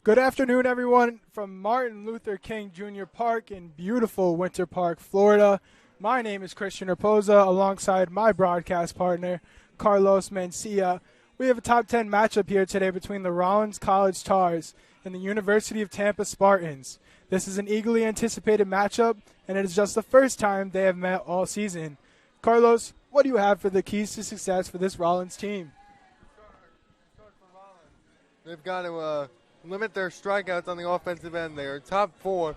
Good afternoon, everyone, from Martin Luther King Jr. Park in beautiful Winter Park, Florida. My name is Christian Raposa, alongside my broadcast partner, Carlos Mencia. We have a top 10 matchup here today between the Rollins College Tars and the University of Tampa Spartans. This is an eagerly anticipated matchup, and it is just the first time they have met all season. Carlos, what do you have for the keys to success for this Rollins team? They've got to limit their strikeouts on the offensive end. They are top 4,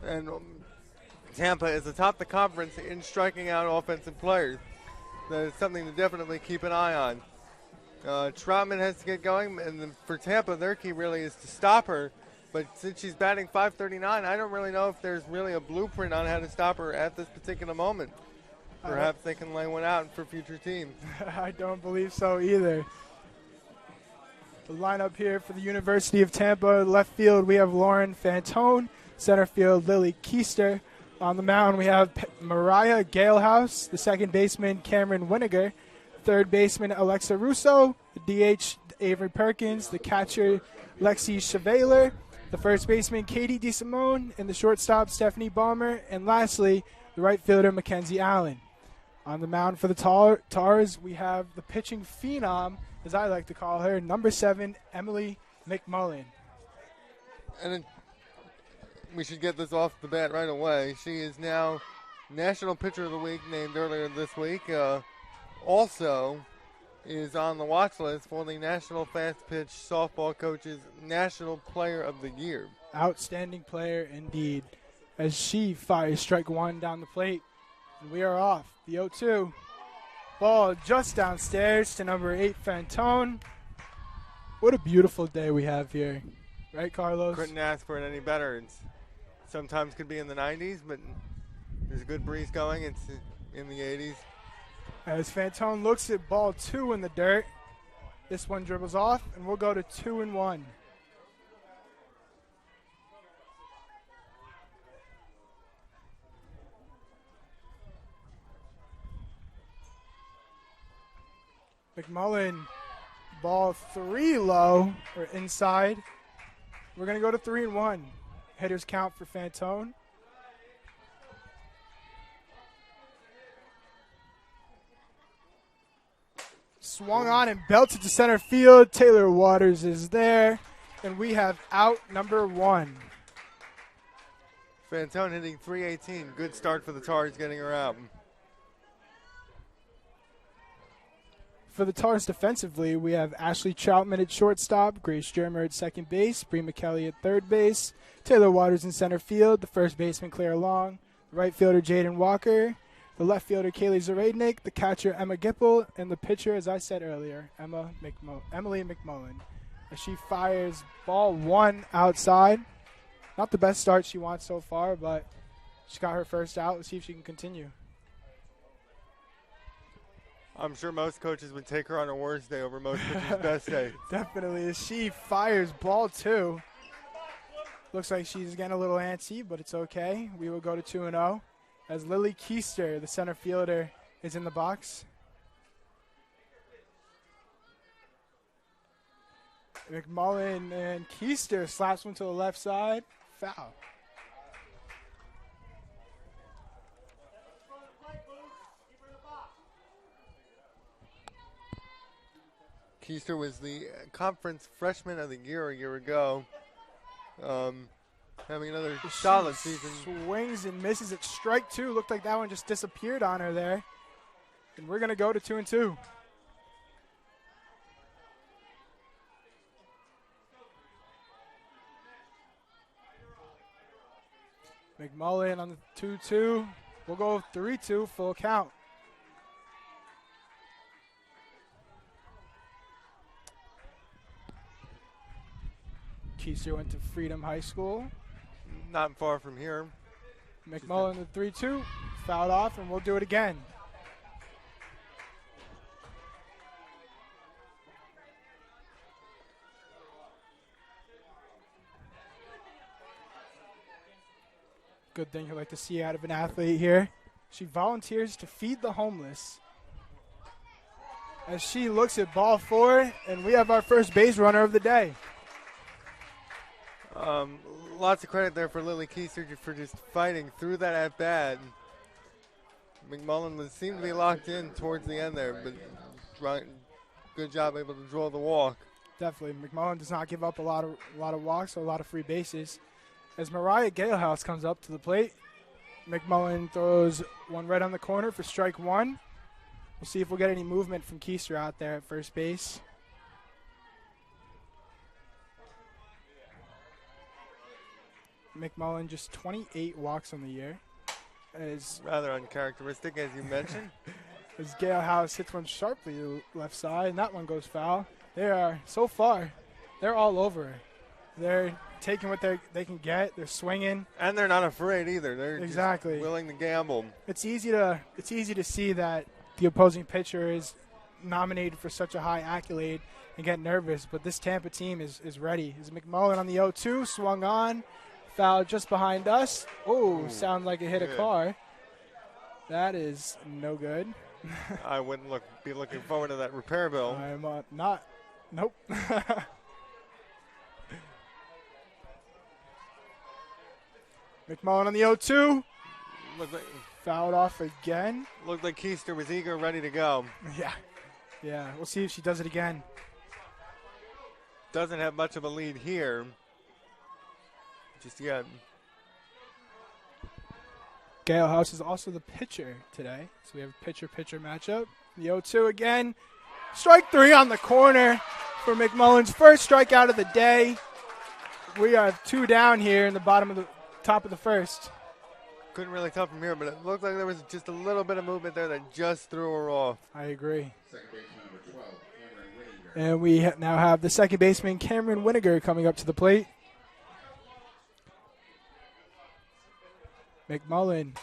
and Tampa is atop the conference in striking out offensive players. That is something to definitely keep an eye on. Troutman has to get going, and for Tampa, their key really is to stop her. But since she's batting .539, I don't really know if there's really a blueprint on how to stop her at this particular moment. Perhaps they can lay one out for future teams. I don't believe so either. The lineup here for the University of Tampa. Left field, we have Lauren Fantone. Center field, Lily Keister. On the mound, we have Mariah Galehouse. The second baseman, Cameron Winiger. Third baseman, Alexa Russo. The DH, Avery Perkins. The catcher, Lexi Chevalier. The first baseman, Katie DeSimone. And the shortstop, Stephanie Balmer. And lastly, the right fielder, Mackenzie Allen. On the mound for the Tars, we have the pitching phenom, as I like to call her, number 7, Emily McMullen. And we should get this off the bat right away. She is now National Pitcher of the Week, named earlier this week. Also is on the watch list for the National Fast Pitch Softball Coaches National Player of the Year. Outstanding player indeed, as she fires strike one down the plate. And we are off. The 0-2. Ball just downstairs to number 8, Fantone. What a beautiful day we have here. Right, Carlos? Couldn't ask for it any better. It's sometimes could be in the 90s, but there's a good breeze going. It's in the 80s. As Fantone looks at ball 2 in the dirt, this one dribbles off, and we'll go to 2-1. McMullen, ball 3 low, or inside. We're going to go to 3-1. Hitters count for Fantone. Swung on and belted to center field. Taylor Waters is there, and we have out number 1. Fantone hitting .318. Good start for the Tars, getting her out. For the Tars defensively, we have Ashley Troutman at shortstop, Grace Germer at second base, Bree McKelly at third base, Taylor Waters in center field, the first baseman Claire Long, the right fielder Jaden Walker, the left fielder Kaylee Zaradnik, the catcher Emma Gipple, and the pitcher, as I said earlier, Emily McMullen. As she fires ball 1 outside. Not the best start she wants so far, but she got her first out. Let's see if she can continue. I'm sure most coaches would take her on her worst day over most coaches' best day. Definitely. As she fires ball 2. Looks like she's getting a little antsy, but it's okay. We will go to 2-0. As Lily Keister, the center fielder, is in the box. McMullen and Keister slaps one to the left side. Foul. Keister was the conference freshman of the year a year ago. Having another solid season. Swings and misses at strike 2. Looked like that one just disappeared on her there. And we're going to go to 2-2. McMullen on the 2-2. We'll go 3-2, full count. Keister went to Freedom High School. Not far from here. McMullen the 3-2, fouled off, and we'll do it again. Good thing you like to see out of an athlete here. She volunteers to feed the homeless. As she looks at ball 4, and we have our first base runner of the day. Lots of credit there for Lily Keister for just fighting through that at bat. McMullen seemed to be locked in towards the end there, but good job able to draw the walk. Definitely, McMullen does not give up a lot of walks or a lot of free bases. As Mariah Galehouse comes up to the plate, McMullen throws one right on the corner for strike one. We'll see if we'll get any movement from Keister out there at first base. McMullen just 28 walks on the year. Rather uncharacteristic, as you mentioned. As Galehouse hits one sharply to the left side, and that one goes foul. They are, so far, they're all over her. They're taking what they can get. They're swinging. And they're not afraid either. They're exactly just willing to gamble. It's easy to see that the opposing pitcher is nominated for such a high accolade and get nervous, but this Tampa team is ready. As McMullen on the 0-2, swung on, foul just behind us. Oh, sounds like it hit a car. That is no good. I wouldn't be looking forward to that repair bill. I'm not. Nope. McMullen on the 0-2. Fouled off again. Looked like Keister was eager, ready to go. Yeah. We'll see if she does it again. Doesn't have much of a lead here just yet. Galehouse is also the pitcher today, so we have a pitcher-pitcher matchup. The 0-2 again. Strike three on the corner for McMullen's first strikeout of the day. We have two down here in the top of the first. Couldn't really tell from here, but it looked like there was just a little bit of movement there that just threw her off. I agree. Second baseman number 12, Cameron Winiger. And we now have the second baseman, Cameron Winiger, coming up to the plate. McMullen.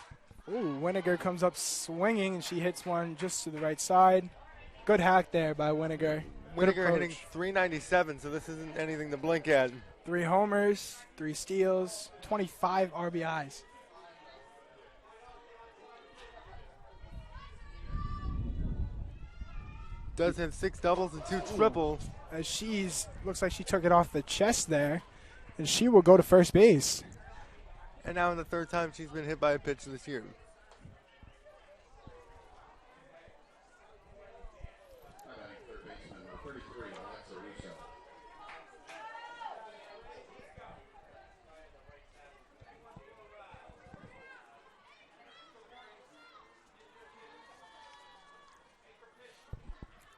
Ooh, Winiger comes up swinging, and she hits one just to the right side. Good hack there by Winiger. Winiger hitting .397, so this isn't anything to blink at. 3 homers, 3 steals, 25 RBIs. Does have 6 doubles and 2 triples. As looks like she took it off the chest there, and she will go to first base. And now in the third time she's been hit by a pitch this year.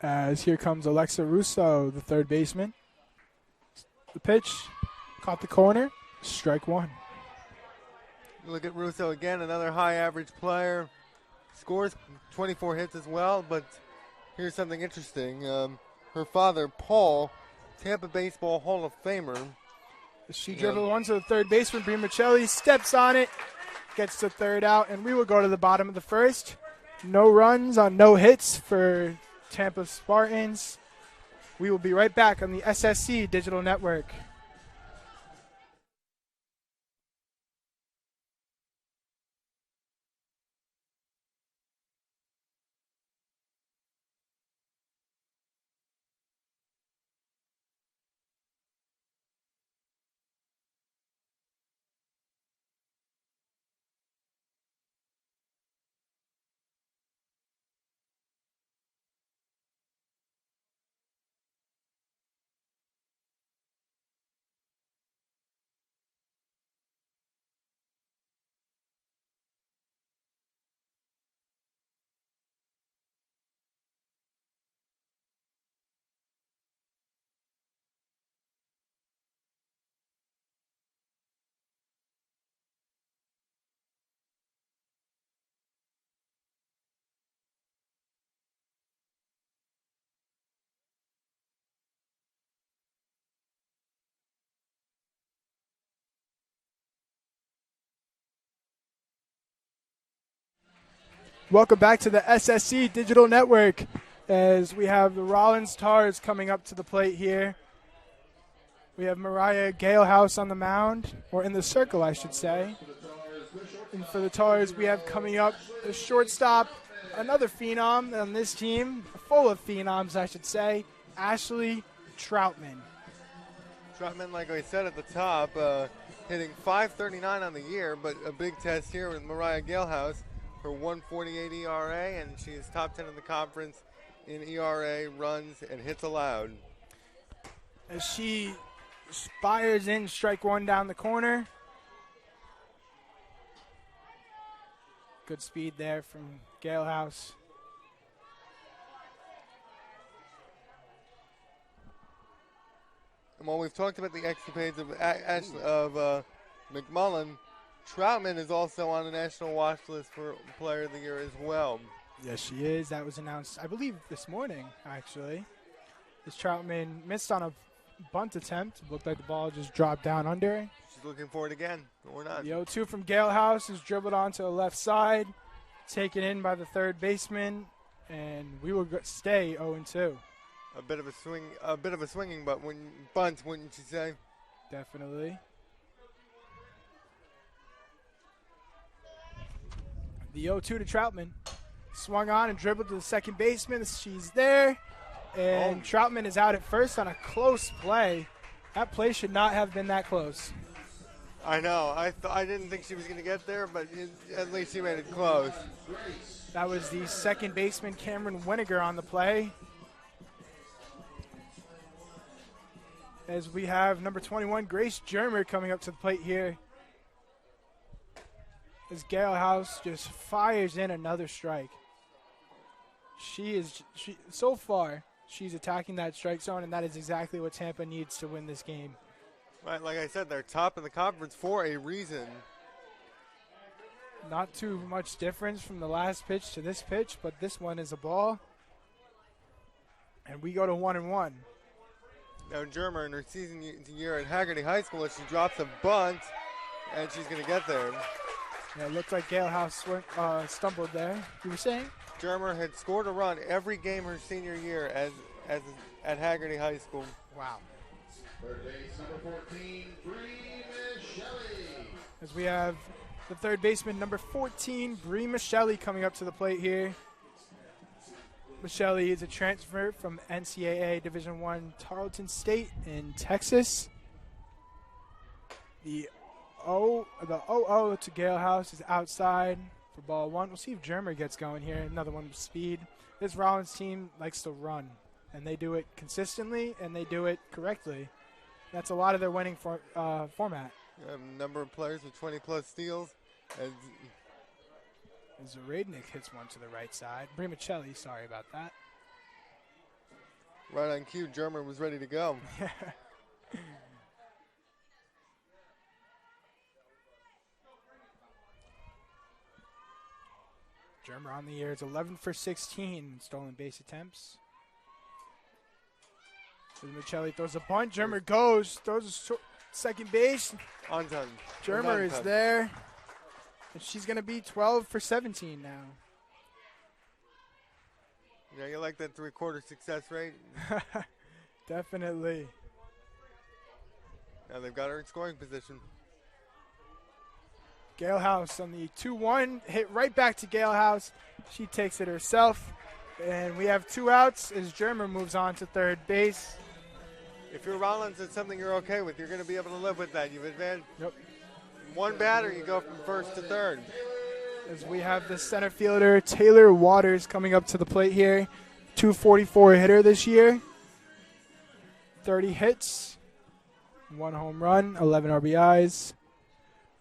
As here comes Alexa Russo, the third baseman. The pitch caught the corner, strike one. Look at Russo again, another high average player. Scores 24 hits as well, but here's something interesting. Her father, Paul, Tampa Baseball Hall of Famer. She dribbled one to the third baseman. Brimacelli steps on it, gets the third out, and we will go to the bottom of the first. No runs on no hits for Tampa Spartans. We will be right back on the SSC Digital Network. Welcome back to the SSC Digital Network as we have the Rollins Tars coming up to the plate here. We have Mariah Galehouse on the mound, or in the circle, I should say. And for the Tars, we have coming up the shortstop, another phenom on this team, full of phenoms, I should say, Ashley Troutman. Troutman, like I said at the top, hitting .539 on the year, but a big test here with Mariah Galehouse for 148 ERA, and she is top 10 in the conference in ERA, runs, and hits allowed. As she fires in, strike one down the corner. Good speed there from Galehouse. And while we've talked about the escapades of McMullen, Troutman is also on the national watch list for Player of the Year as well. Yes, she is. That was announced, I believe, this morning, actually. As Troutman missed on a bunt attempt. Looked like the ball just dropped down under. She's looking for it again, or not. The 0-2 from Galehouse is dribbled onto the left side, taken in by the third baseman, and we will stay 0-2. A bit of a swinging bunt, wouldn't you say? Definitely. The 0-2 to Troutman. Swung on and dribbled to the second baseman. She's there. And Troutman is out at first on a close play. That play should not have been that close. I know. I didn't think she was going to get there, but at least she made it close. That was the second baseman, Cameron Winiger, on the play. As we have number 21, Grace Germer, coming up to the plate here. As Galehouse just fires in another strike. So far, she's attacking that strike zone, and that is exactly what Tampa needs to win this game. Right, like I said, they're top in the conference for a reason. Not too much difference from the last pitch to this pitch, but this one is a ball. And we go to 1-1. Now Germer in her season year at Haggerty High School, as she drops a bunt, and she's going to get there. Yeah, it looked like Galehouse stumbled there. You were saying? Germer had scored a run every game her senior year at Haggerty High School. Wow. Third base, number 14, Bree Michelli. As we have the third baseman, number 14, Bree Michelli, coming up to the plate here. Michelli is a transfer from NCAA Division I Tarleton State in Texas. The 0-0 to Galehouse is outside for ball one. We'll see if Germer gets going here. Another one with speed. This Rollins team likes to run, and they do it consistently, and they do it correctly. That's a lot of their winning format. A number of players with 20-plus steals. As Radnick hits one to the right side. Brimacelli, sorry about that. Right on cue, Germer was ready to go. Germer on the year is 11 for 16 stolen base attempts. Michelli throws a bunt. Germer goes, throws a second base. On time. Germer is there. And she's going to be 12 for 17 now. Yeah, you like that three-quarter success rate? Definitely. Now they've got her in scoring position. Galehouse on the 2-1, hit right back to Galehouse. She takes it herself. And we have 2 outs as Germer moves on to third base. If you're Rollins, it's something you're okay with. You're going to be able to live with that. You've advanced one batter, you go from first to third. As we have the center fielder, Taylor Waters, coming up to the plate here. 244 hitter this year. 30 hits. 1 home run, 11 RBIs.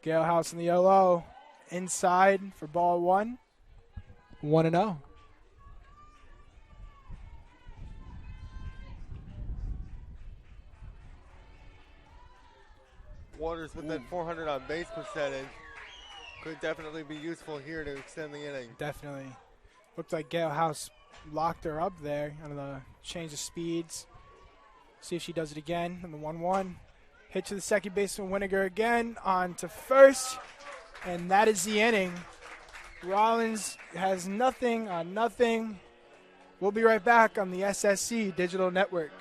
Galehouse in the yellow. Inside for ball one. 1-0. Waters with that 400 on base percentage could definitely be useful here to extend the inning. Definitely. Looked like Galehouse locked her up there on the change of speeds. See if she does it again on the 1-1. Hit to the second baseman, Winiger again, on to first. And that is the inning. Rollins has nothing on nothing. We'll be right back on the SSC Digital Network.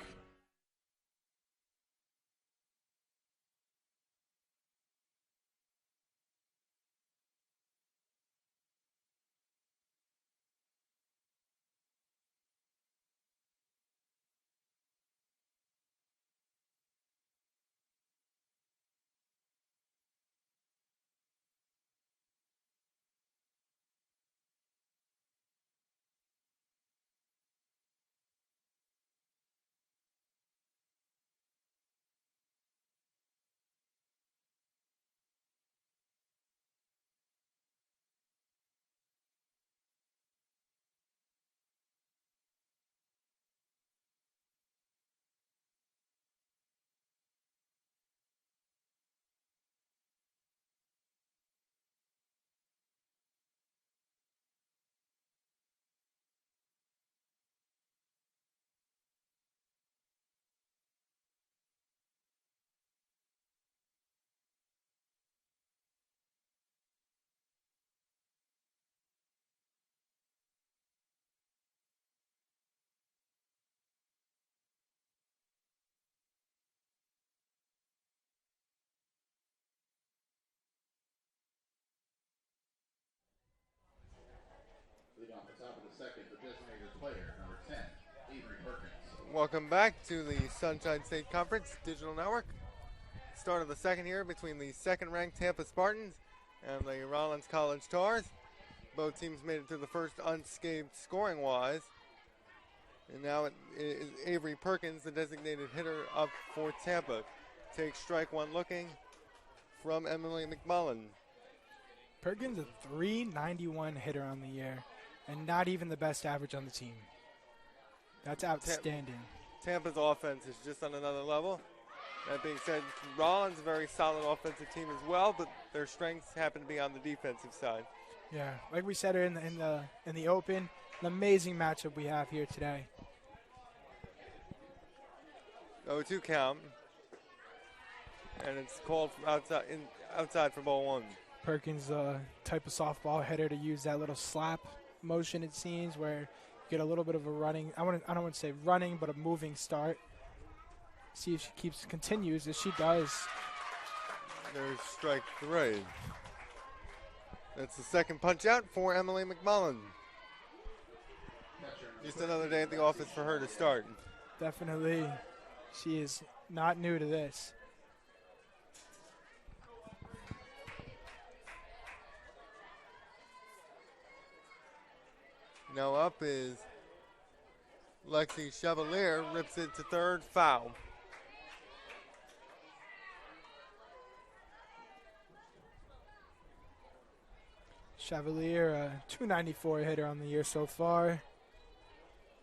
Welcome back to the Sunshine State Conference Digital Network. Start of the second here between the second-ranked Tampa Spartans and the Rollins College Tars. Both teams made it to the first unscathed scoring-wise. And now it is Avery Perkins, the designated hitter, up for Tampa. Takes strike one looking from Emily McMullen. Perkins, a .391 hitter on the year, and not even the best average on the team. That's outstanding. Tampa's offense is just on another level. That being said, Rollins a very solid offensive team as well, but their strengths happen to be on the defensive side. Yeah, like we said in the open, an amazing matchup we have here today. 0-2 count, and it's called outside for ball one. Perkins, type of softball hitter to use that little slap motion, it seems, where you get a little bit of a running. I don't want to say running, but a moving start. See if she continues as she does. There's strike three. That's the second punch out for Emily McMullen. Just another day at the office for her to start. Definitely. She is not new to this. Now up is Lexi Chevalier, rips it to third, foul. Chevalier, a .294 hitter on the year so far.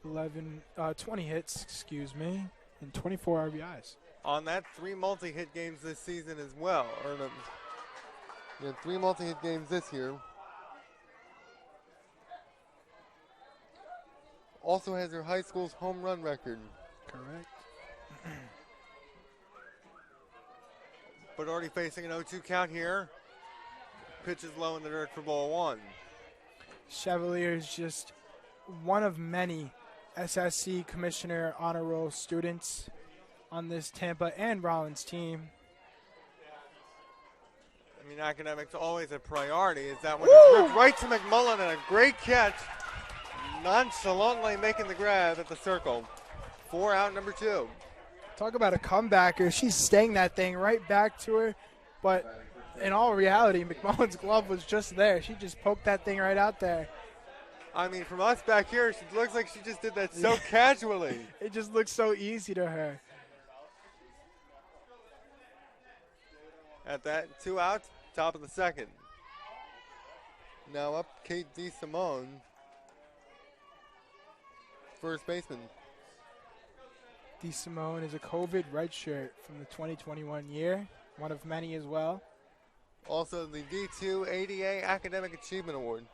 20 hits, excuse me, and 24 RBIs. On that, 3 multi-hit games this season as well. Or 3 multi-hit games this year. Also has her high school's home run record. Correct. But already facing an 0-2 count here. Pitches low in the dirt for ball one. Chevalier is just one of many SSC Commissioner Honor Roll students on this Tampa and Rollins team. I mean, academics always a priority. Is that one is ripped right to McMullen and a great catch. Nonchalantly making the grab at the circle. 4 out, number 2. Talk about a comebacker. She's staying that thing right back to her. But in all reality, McMullen's glove was just there. She just poked that thing right out there. I mean, from us back here, she looks like she just did that so casually. It just looks so easy to her. At that, 2 outs, top of the second. Now up, Kate DeSimone, first baseman. DeSimone is a COVID redshirt from the 2021 year, one of many as well. Also the D2 ADA Academic Achievement Award.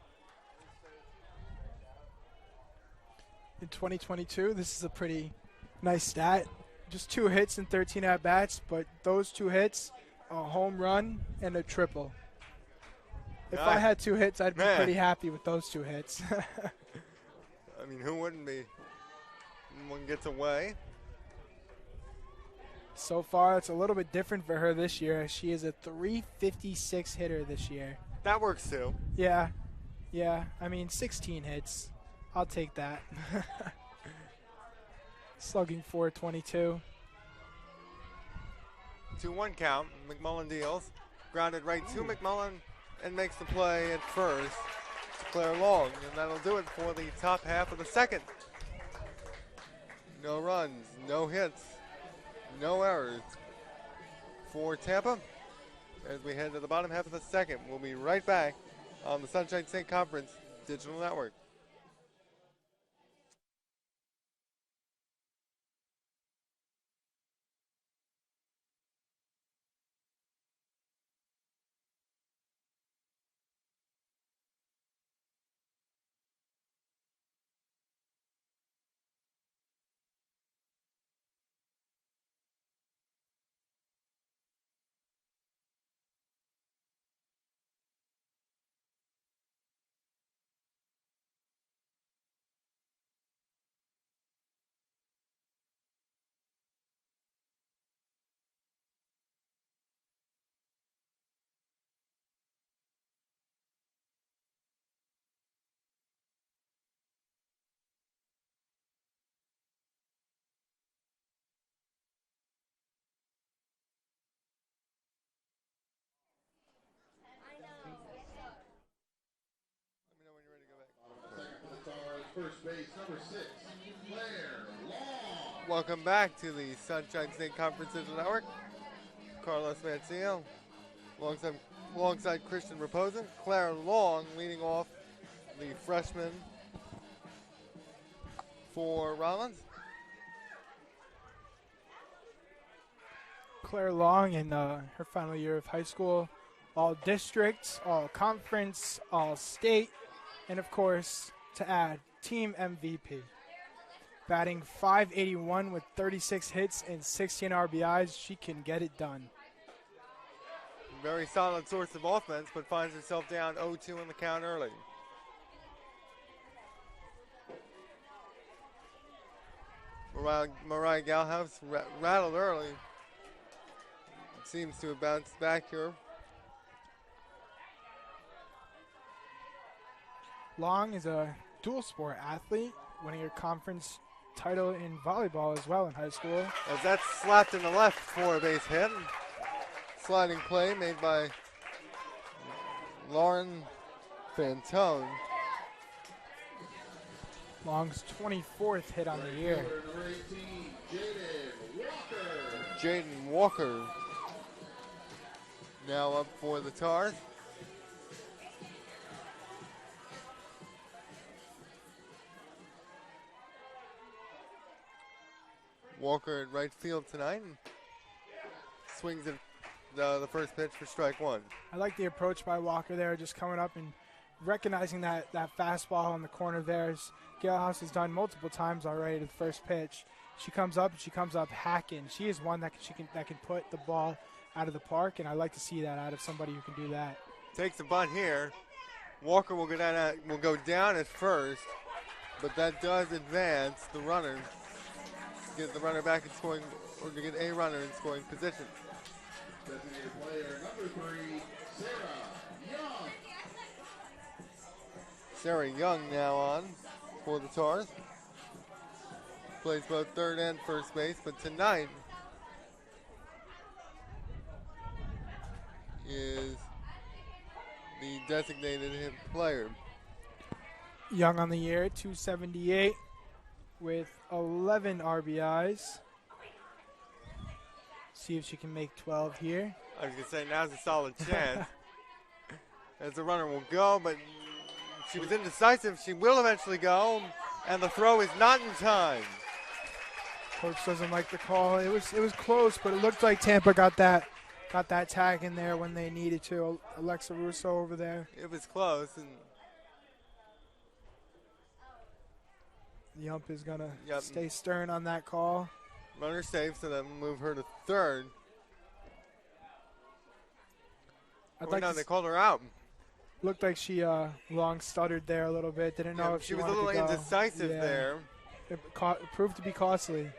In 2022, this is a pretty nice stat. Just 2 hits and 13 at-bats, but those 2 hits, a home run and a triple. If I had 2 hits, I'd be pretty happy with those 2 hits. I mean, who wouldn't be? One gets away. So far, it's a little bit different for her this year. She is a .356 hitter this year. That works too. Yeah. I mean, 16 hits. I'll take that. Slugging .422. 2-1 count. McMullen deals. Grounded right to McMullen and makes the play at first to Claire Long. And that'll do it for the top half of the second. No runs, no hits, no errors for Tampa. As we head to the bottom half of the second, we'll be right back on the Sunshine State Conference Digital Network. 6, Claire Long. Welcome back to the Sunshine State Conference Digital Network. Carlos Mancillo alongside Christian Raposa. Claire Long leading off, the freshman for Rollins. Claire Long in her final year of high school, all districts, all conference, all state, and of course, to add, team MVP. Batting .581 with 36 hits and 16 RBIs, she can get it done. Very solid source of offense, but finds herself down 0-2 in the count early. Mariah Galhouse rattled early. Seems to have bounced back here. Long is a dual sport athlete, winning a conference title in volleyball as well in high school. As that's slapped in the left for a base hit. Sliding play made by Lauren Fantone. Long's 24th hit on the year. Number 18, Jaden Walker. Jaden Walker now up for the Tars. Walker at right field tonight and swings at the first pitch for strike one. I like the approach by Walker there, just coming up and recognizing that fastball on the corner there. As Galehouse has done multiple times already to the first pitch. She comes up hacking. She is one that can put the ball out of the park, and I like to see that out of somebody who can do that. Takes the bunt here. Walker will go down at first, but that does advance the runner. Get the runner back in scoring, or to get a runner in scoring position. Designated player number 3, Sarah Young. Sarah Young now on for the Tars. Plays both third and first base, but tonight is the designated hit player. Young on the year, 278 with 11 RBIs. See if she can make 12 here. I was going to say, now's a solid chance. As the runner will go, but she was indecisive. She will eventually go, and the throw is not in time. Coach doesn't like the call. It was close, but it looked like Tampa got that tag in there when they needed to. Alexa Russo over there. It was close, and The ump is going to Yep. stay stern on that call. runner safe, so that will move her to third. They called her out. Looked like she long stuttered there a little bit. Didn't know if she was a wanted little to go. indecisive Yeah. there. It proved to be costly.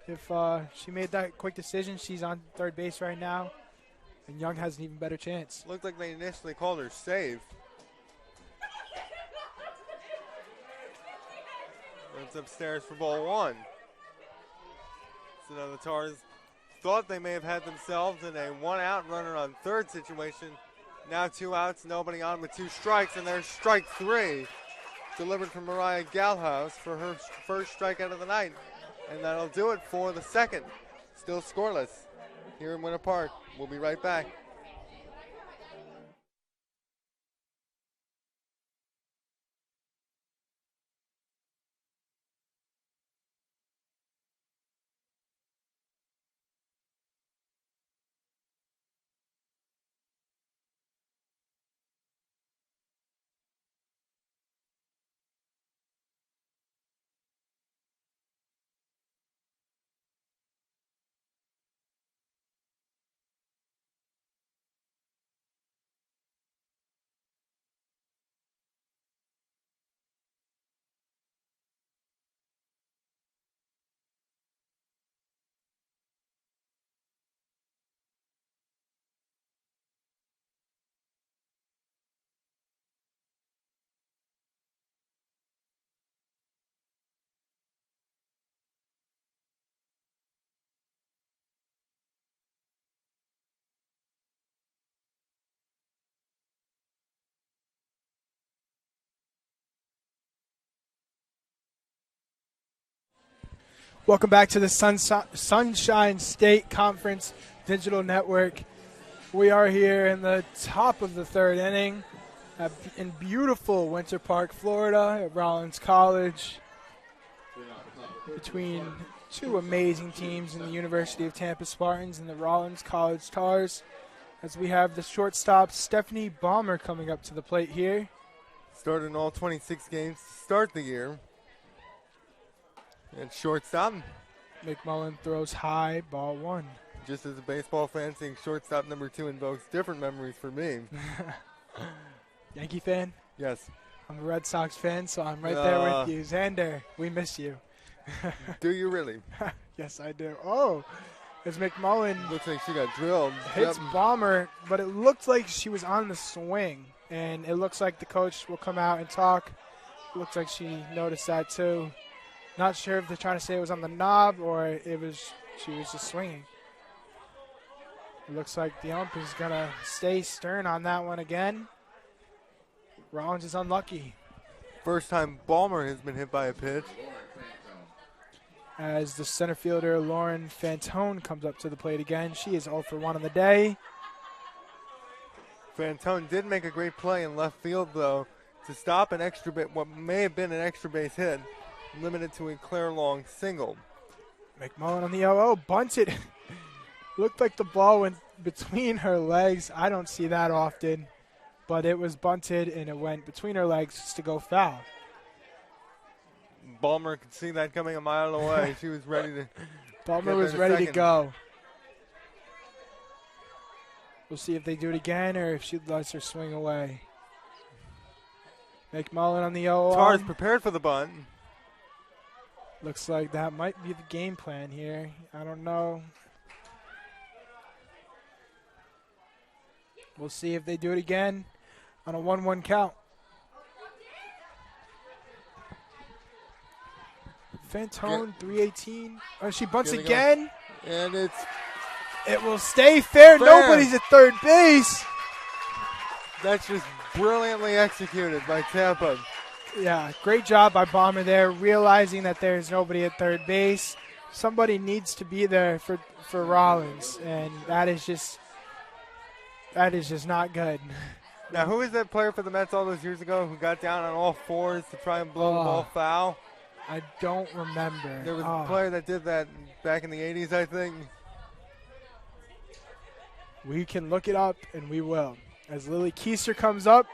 If she made that quick decision, she's on third base right now, and Young has an even better chance. Looked like they initially called her safe. It's upstairs for ball one. So now the Tars thought they may have had themselves in a one-out runner on third situation. Now 2 outs, nobody on with 2 strikes, and there's strike 3 delivered from Mariah Galhouse for her first strikeout of the night. And that'll do it for the second. Still scoreless here in Winter Park. We'll be right back. Welcome back to the Sunshine State Conference Digital Network. We are here in the top of the third inning in beautiful Winter Park, Florida, at Rollins College, between two amazing teams in the University of Tampa Spartans and the Rollins College Tars, as we have the shortstop Stephanie Balmer coming up to the plate here. Started in all 26 games to start the year. And shortstop. McMullen throws high, ball one. Just as a baseball fan, seeing shortstop number 2 invokes different memories for me. Yankee fan? Yes. I'm a Red Sox fan, so I'm right there with you. Xander, we miss you. Do you really? Yes, I do. Oh, as McMullen Looks like she got drilled. hits Balmer, but it looked like she was on the swing, and it looks like the coach will come out and talk. It looks like she noticed that too. Not sure if they're trying to say it was on the knob or she was just swinging. It looks like the ump is going to stay stern on that one again. Rollins is unlucky. First time Balmer has been hit by a pitch. As the center fielder, Lauren Fantone, comes up to the plate again. She is 0 for 1 on the day. Fantone did make a great play in left field, though, to stop what may have been an extra base hit, limited to a clear long single. McMullen on the 0-0, bunted. Looked like the ball went between her legs. I don't see that often, but it was bunted and it went between her legs just to go foul. Balmer could see that coming a mile away. She was ready to. Balmer was ready to go. We'll see if they do it again or if she lets her swing away. McMullen on the 0-0. Tars prepared for the bunt. Looks like that might be the game plan here. I don't know. We'll see if they do it again on a 1-1 count. Fantone, 318. Oh, she bunts again. And it will stay fair. Nobody's at third base. That's just brilliantly executed by Tampa. Yeah, great job by Balmer there, realizing that there's nobody at third base. Somebody needs to be there for Rollins, and that is just not good. Now, who was that player for the Mets all those years ago who got down on all fours to try and blow the ball foul? I don't remember. There was a player that did that back in the 80s, I think. We can look it up, and we will. As Lily Keister comes up,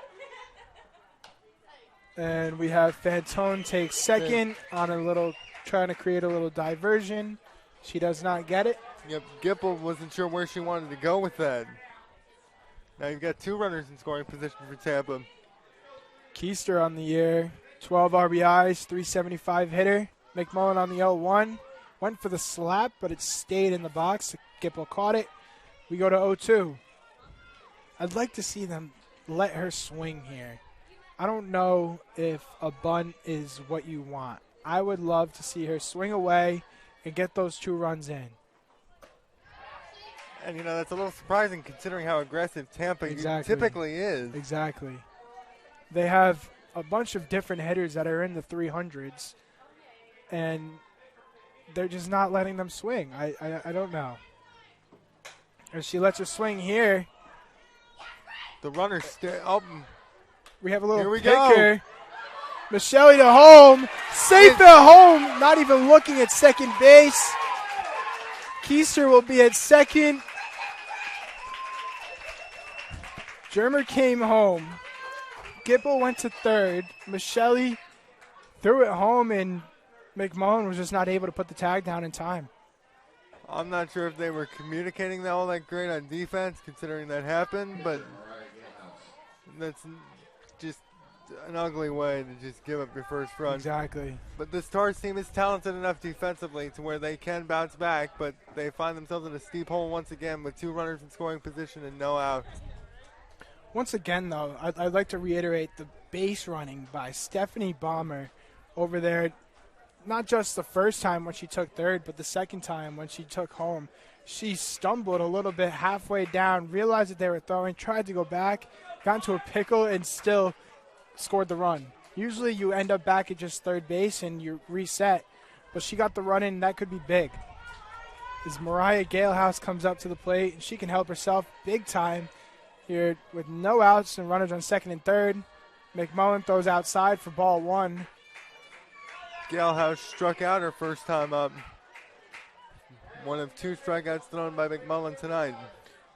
and we have Fantone take second on trying to create a little diversion. She does not get it. Yep, Gipple wasn't sure where she wanted to go with that. Now you've got 2 runners in scoring position for Tampa. Keister on the year, 12 RBIs, 375 hitter. McMullen on the 0-1. Went for the slap, but it stayed in the box. Gipple caught it. We go to 0-2. I'd like to see them let her swing here. I don't know if a bunt is what you want. I would love to see her swing away and get those 2 runs in. And, that's a little surprising considering how aggressive Tampa typically is. Exactly. They have a bunch of different hitters that are in the 300s, and they're just not letting them swing. I don't know. If she lets her swing here. The runner we have a little here picker. Michelle to home. Safe at home. Not even looking at second base. Keister will be at second. Germer came home. Gipple went to third. Michelle threw it home, and McMullen was just not able to put the tag down in time. I'm not sure if they were communicating all that great on defense, considering that happened, but that's just an ugly way to just give up your first run. Exactly. But this Stars team is talented enough defensively to where they can bounce back, but they find themselves in a steep hole once again with 2 runners in scoring position and no out. Once again, though, I'd like to reiterate the base running by Stephanie Balmer over there. Not just the first time when she took third, but the second time when she took home. She stumbled a little bit halfway down, realized that they were throwing, tried to go back, got into a pickle, and still scored the run. Usually you end up back at just third base and you reset. but she got the run in. That could be big. As Mariah Galehouse comes up to the plate, and she can help herself big time here with no outs and runners on second and third. McMullen throws outside for ball one. Galehouse struck out her first time up. One of 2 strikeouts thrown by McMullen tonight.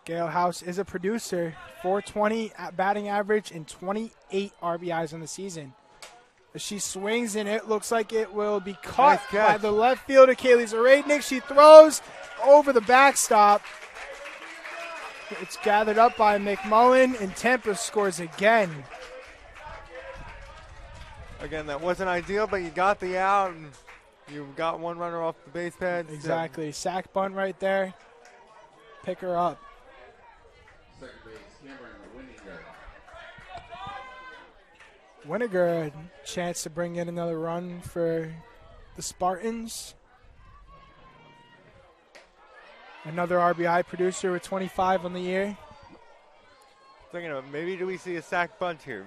Galehouse is a producer, 420 at batting average and 28 RBIs in the season. As she swings, and it looks like it will be caught Nice catch by the left fielder, Kaylee Zaradnik. She throws over the backstop. It's gathered up by McMullen, and Tampa scores again. Again, that wasn't ideal, but you got the out, and you got 1 runner off the base pads. Exactly. Sack bunt right there. Pick her up. Second base, Cameron Winninger. Winninger, a chance to bring in another run for the Spartans. Another RBI producer with 25 on the year. Thinking of maybe do we see a sack bunt here?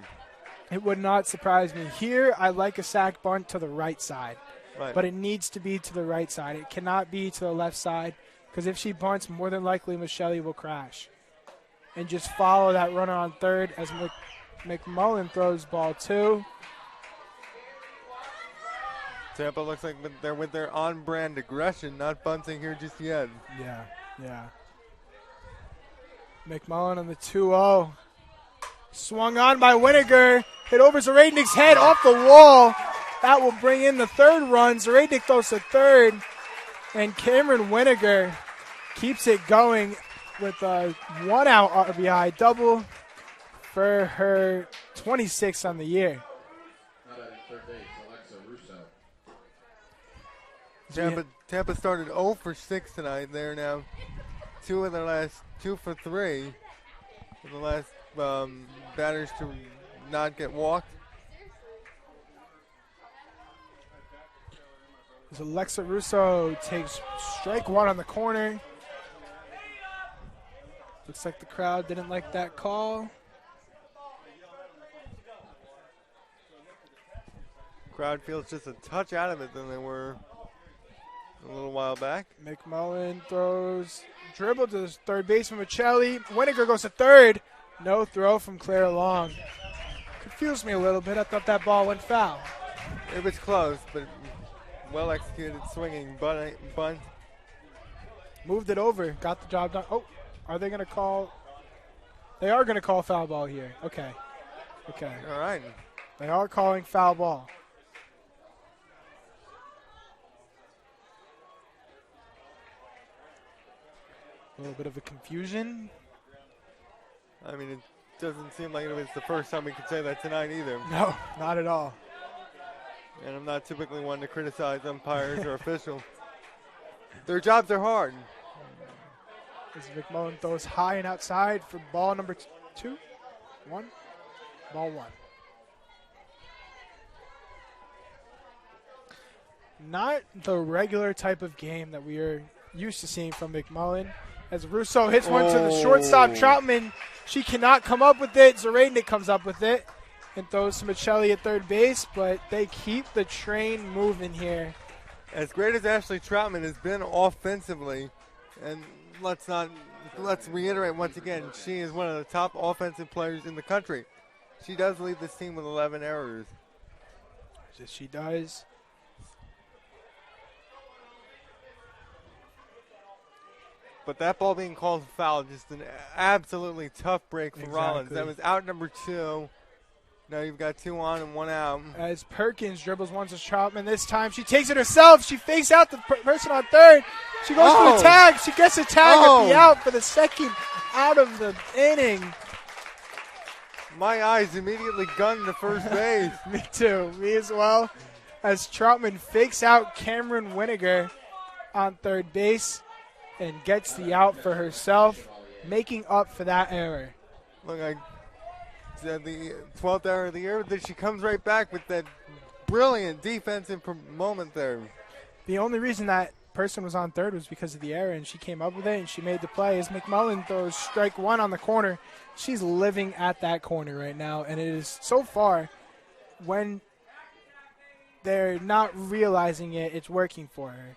It would not surprise me. Here, I like a sack bunt to the right side. Right. But it needs to be to the right side. It cannot be to the left side, because if she bunts, more than likely Michelle will crash. And just follow that runner on third as McMullen throws ball 2. Tampa looks like they're with their on-brand aggression, not bunting here just yet. Yeah. McMullen on the 2-0. Swung on by Winninger. Hit over Zaradnik's head off the wall. That will bring in the 3rd run. Zaradnik throws to 3rd. And Cameron Winninger keeps it going with a 1-out RBI double for her 26th on the year. Not at third base, Alexa Russo. Tampa started 0 for 6 tonight. They're now 2 of their last 2 for 3. For the last batters to not get walked. As Alexa Russo takes strike 1 on the corner. Looks like the crowd didn't like that call. Crowd feels just a touch out of it than they were a little while back. McMullen throws dribble to the third baseman Michelli. Winninger goes to 3rd. No throw from Claire Long. Confused me a little bit. I thought that ball went foul. It was close, but well executed swinging bunt. Moved it over. Got the job done. Oh, are they going to call? They are going to call foul ball here. Okay. All right. They are calling foul ball. A little bit of a confusion. I mean, it doesn't seem like it was the first time we could say that tonight either. No, not at all. And I'm not typically one to criticize umpires or officials. Their jobs are hard. As McMullen throws high and outside for ball number 1. Ball 1. Not the regular type of game that we are used to seeing from McMullen. As Russo hits one to the shortstop, Troutman, she cannot come up with it. Zaradnik comes up with it and throws to Michelli at third base, but they keep the train moving here. As great as Ashley Troutman has been offensively, and let's reiterate once again, she is one of the top offensive players in the country. She does lead this team with 11 errors. Yes, she does. But that ball being called foul, just an absolutely tough break for Rollins. Exactly. That was out number 2. Now you've got 2 on and 1 out. As Perkins dribbles one to Troutman, this time she takes it herself. She fakes out the person on third. She goes for the tag. She gets a tag at the out for the second out of the inning. My eyes immediately gunned to first base. Me too. Me as well. As Troutman fakes out Cameron Winninger on third base and gets the out for herself, making up for that error. Look, I said the 12th error of the year, then she comes right back with that brilliant defensive moment there. The only reason that person was on third was because of the error, and she came up with it, and she made the play. As McMullen throws strike 1 on the corner, she's living at that corner right now, and it is so far when they're not realizing it. It's working for her.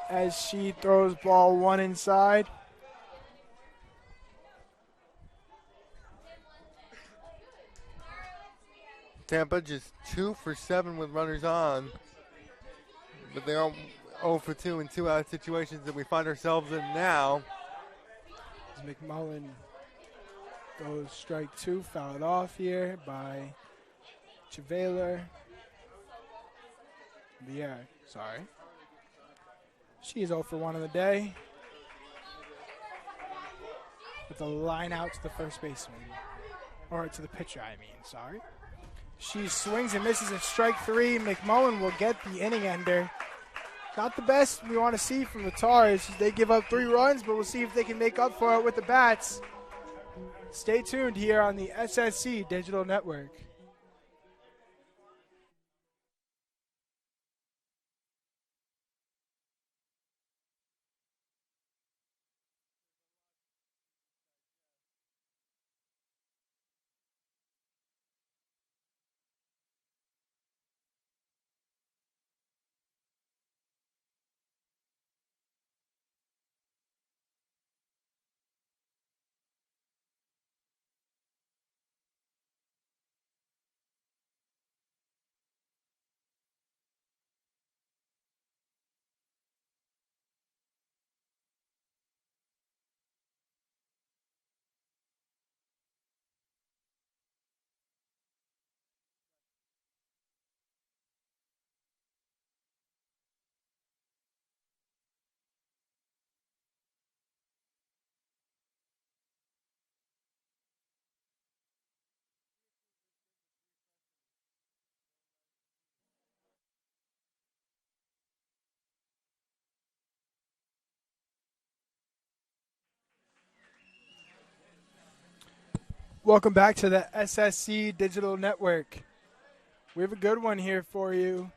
As she throws ball one inside. Tampa just 2 for 7 with runners on. But they are 0 for 2 in 2-out situations that we find ourselves in now. As McMullen goes strike 2, fouled off here by Chavaler. She's 0 for 1 on the day. With a line out to the first baseman. Or to the pitcher, sorry. She swings and misses at strike 3. McMullen will get the inning ender. Not the best we want to see from the Tars. They give up 3 runs, but we'll see if they can make up for it with the bats. Stay tuned here on the SSC Digital Network. Welcome back to the SSC Digital Network. We have a good one here for you,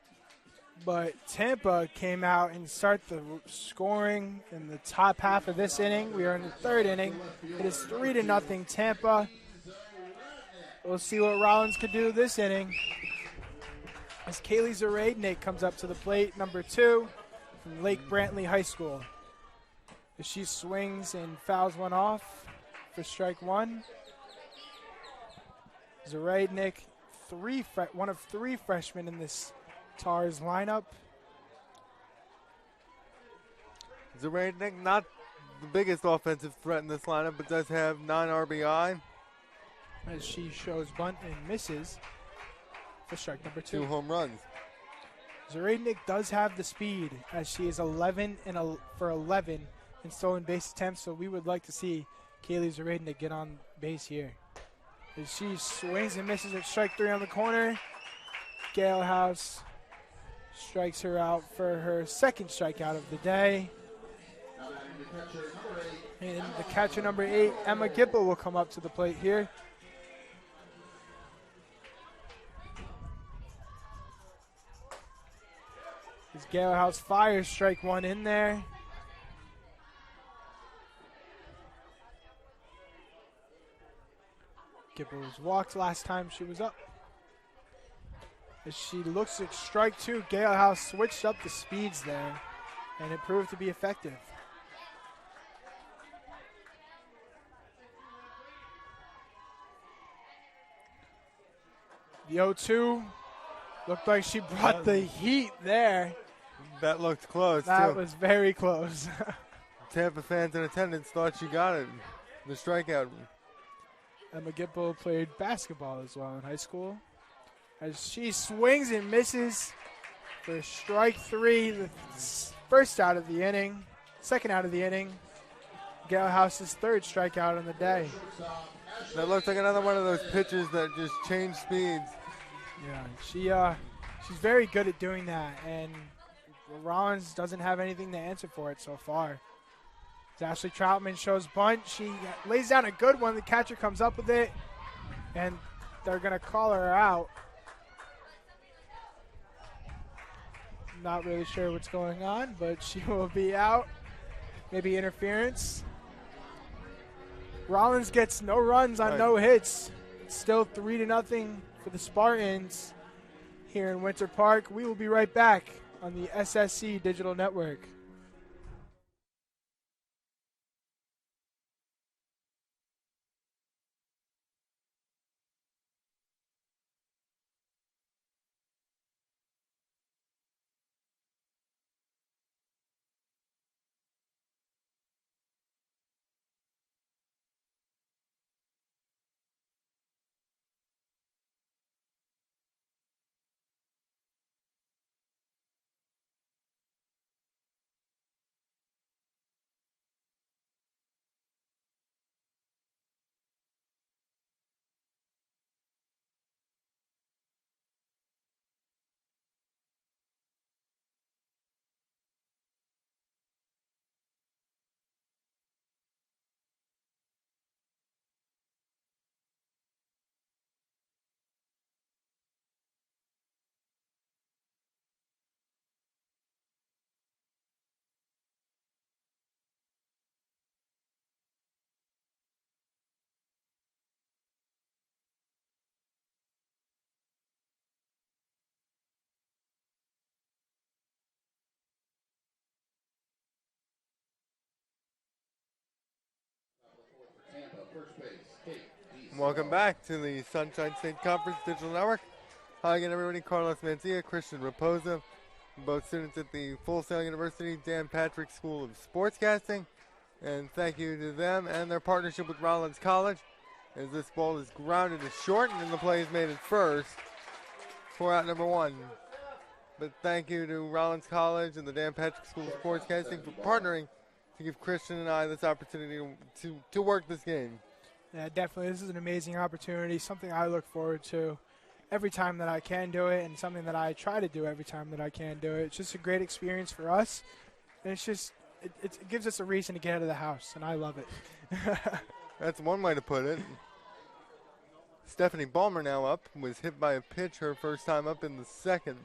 but Tampa came out and started the scoring in the top half of this inning. We are in the 3rd inning. It is 3-0 Tampa. We'll see what Rollins could do this inning. As Kaylee Zaradnik comes up to the plate, number 2 from Lake Brantley High School. As she swings and fouls one off for strike 1. Zaradnik, one of 3 freshmen in this Tars lineup. Zaradnik, not the biggest offensive threat in this lineup, but does have 9 RBI. As she shows bunt and misses for strike number 2. 2 home runs. Zaradnik does have the speed, as she is 11 for 11 in stolen base attempts, so we would like to see Kaylee Zaradnik get on base here. As she swings and misses at strike 3 on the corner. Galehouse strikes her out for her 2nd strikeout of the day. And the catcher number 8, Emma Gipple, will come up to the plate here. As Galehouse fires strike 1 in there. Gipple was walked last time she was up. As she looks at strike 2, Galehouse switched up the speeds there, and it proved to be effective. The 0-2 looked like she brought the heat there. That looked close, That too. was very close. Tampa fans in attendance thought she got it, the strikeout. Emma Gipple played basketball as well in high school. As she swings and misses for strike 3, the 1st out of the inning, 2nd out of the inning. Galehouse's 3rd strikeout on the day. That looks like another one of those pitches that just change speeds. Yeah, she's very good at doing that, and Rollins doesn't have anything to answer for it so far. Ashley Troutman shows bunt. She lays down a good one. The catcher comes up with it, and they're going to call her out. Not really sure what's going on, but she will be out. Maybe interference. Rollins gets no runs on no hits. It's still 3-0 for the Spartans. here in Winter Park. We will be right back on the SSC Digital Network. Tampa, first base, Kate. Welcome back to the Sunshine State Conference Digital Network. Hi again, everybody. Carlos Mancia, Christian Raposa, both students at the Full Sail University Dan Patrick School of Sportscasting. And thank you to them and their partnership with Rollins College, as this ball is grounded to short and the play is made at first for out number one. But thank you to Rollins College and the Dan Patrick School of Sportscasting for partnering to give Christian and I this opportunity to work this game. Yeah, definitely. This is an amazing opportunity, something I look forward to every time that I can do it, and something that I try to do every time that I can do it. It's just a great experience for us, and it's just it gives us a reason to get out of the house, and I love it. That's one way to put it. Stephanie Ballmer now up, was hit by a pitch her first time up in the second,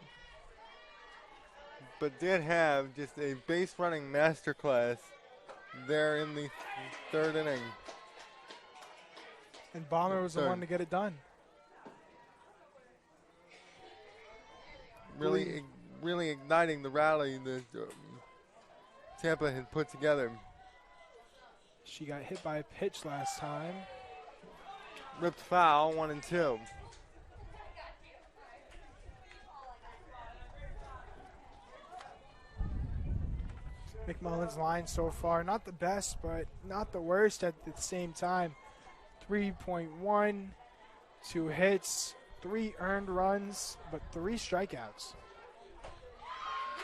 but did have just a base running masterclass there in the third inning. And Balmer was the one to get it done. Really igniting the rally that Tampa had put together. She got hit by a pitch last time. Ripped foul, 1-2. McMullen's line so far, not the best, but not the worst at the same time. 3.1, 2 hits, 3 earned runs, but 3 strikeouts.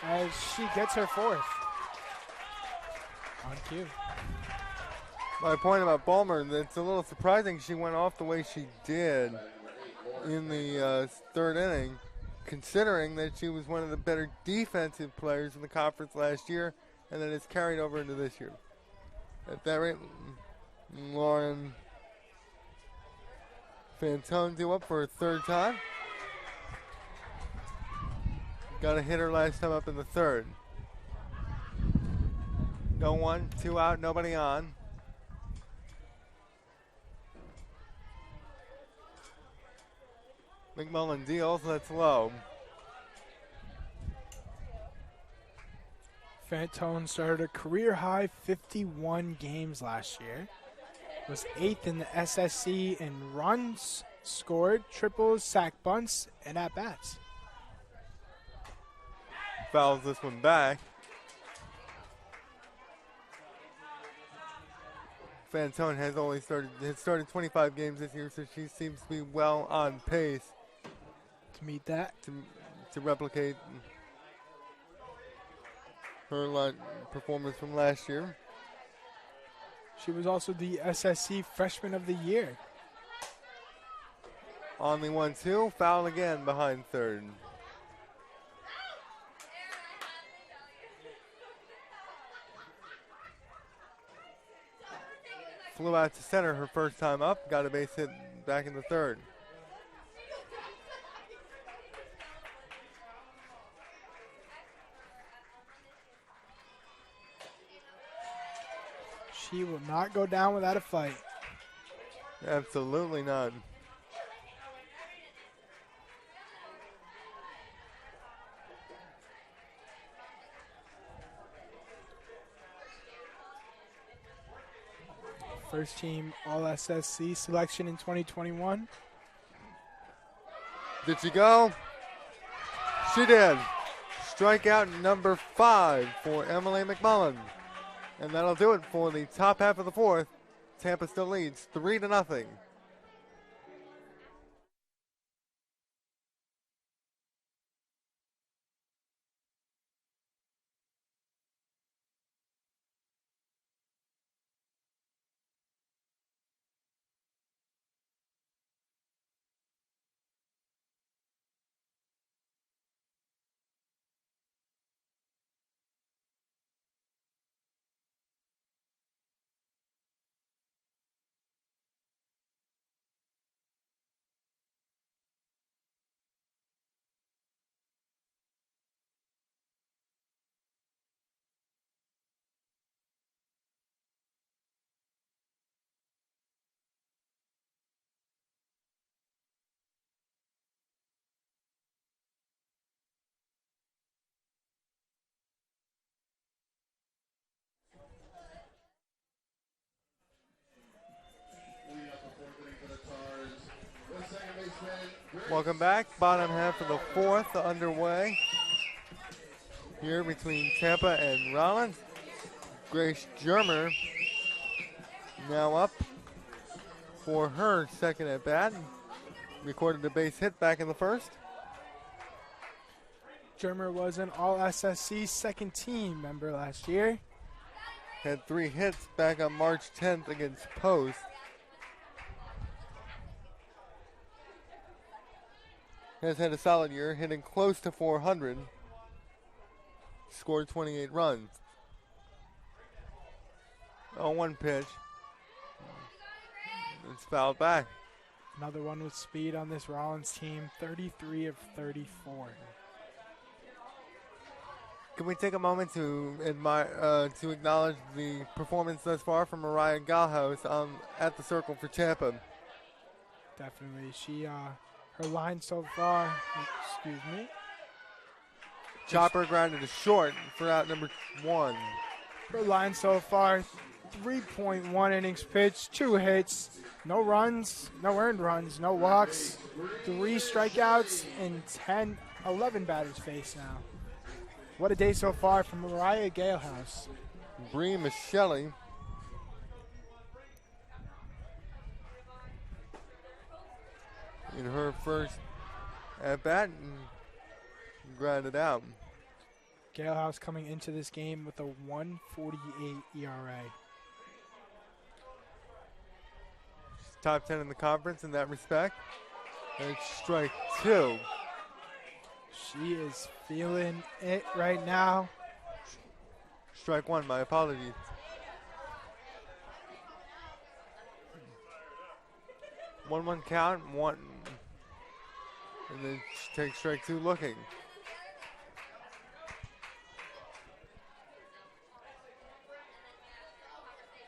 As she gets her 4th. On cue. My point about Ballmer, it's a little surprising she went off the way she did in the third inning, considering that she was one of the better defensive players in the conference last year, and that it's carried over into this year. At that rate, Lauren Fantone due up for a third time. Got a hitter last time up in the third. No one, 2 out, nobody on. McMullen deals, that's low. Fantone started a career-high 51 games last year. Was 8th in the SSC in runs scored, triples, sack bunts, and at-bats. Fouls this one back. Fantone has started 25 games this year, so she seems to be well on pace To meet that. to replicate her performance from last year. She was also the SSC Freshman of the Year. On the 1-2, foul again behind third. Flew out to center her first time up, got a base hit back in the third. She will not go down without a fight. Absolutely not. first team All SSC selection in 2021. Did she go? She did. Strikeout number 5 for Emily McMullen. And that'll do it for the top half of the fourth. Tampa still leads 3-0. Welcome back. Bottom half of the fourth underway here between Tampa and Rollins. Grace Germer now up for her second at bat. Recorded a base hit back in the first. Germer was an All SSC second team member last year. Had 3 hits back on March 10th against Post. Has had a solid year, hitting close to 400. Scored 28 runs. 0-1 pitch. It's fouled back. Another one with speed on this Rollins team, 33 of 34. Can we take a moment to to acknowledge the performance thus far from Mariah Galhouse at the circle for Tampa? Definitely. Her line so far, excuse me. Chopper grounded to short for out number 1. Her line so far, 3.1 innings pitched, 2 hits, no runs, no earned runs, no walks, 3 strikeouts, and 11 batters faced now. What a day so far from Mariah Galehouse. Bree Michelli in her first at bat and grounded out. Galehouse coming into this game with a 1.48 ERA. She's top 10 in the conference in that respect. And strike 2. She is feeling it right now. Strike 1, my apologies. One count, one, and then she takes strike 2 looking.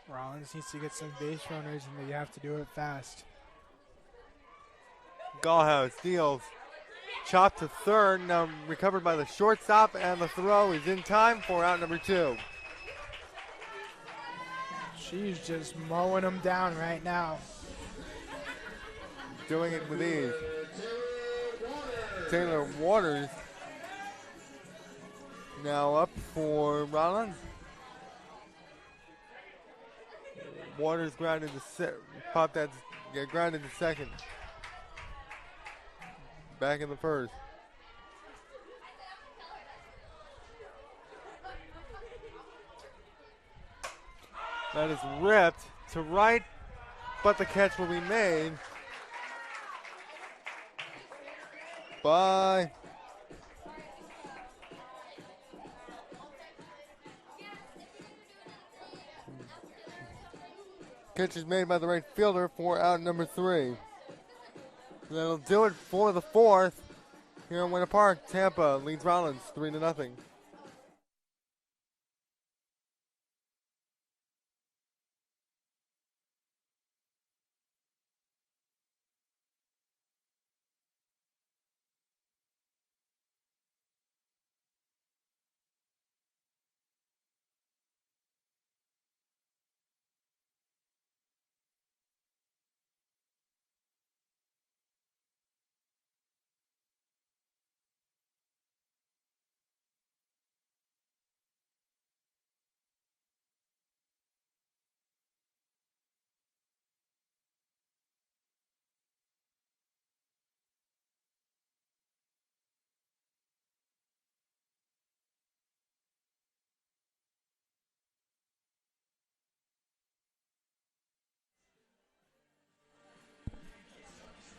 Rollins needs to get some base runners, and they have to do it fast. Gallhouse deals. Chopped to third, now recovered by the shortstop, and the throw is in time for out number 2. She's just mowing them down right now. Doing it with ease. Taylor Waters now up for Rollins. Waters grounded to grounded to second. Back in the first. That is ripped to right, but the catch will be made by catch is made by the right fielder for out number 3. That'll do it for the fourth here in Winter Park. Tampa leads Rollins 3-0.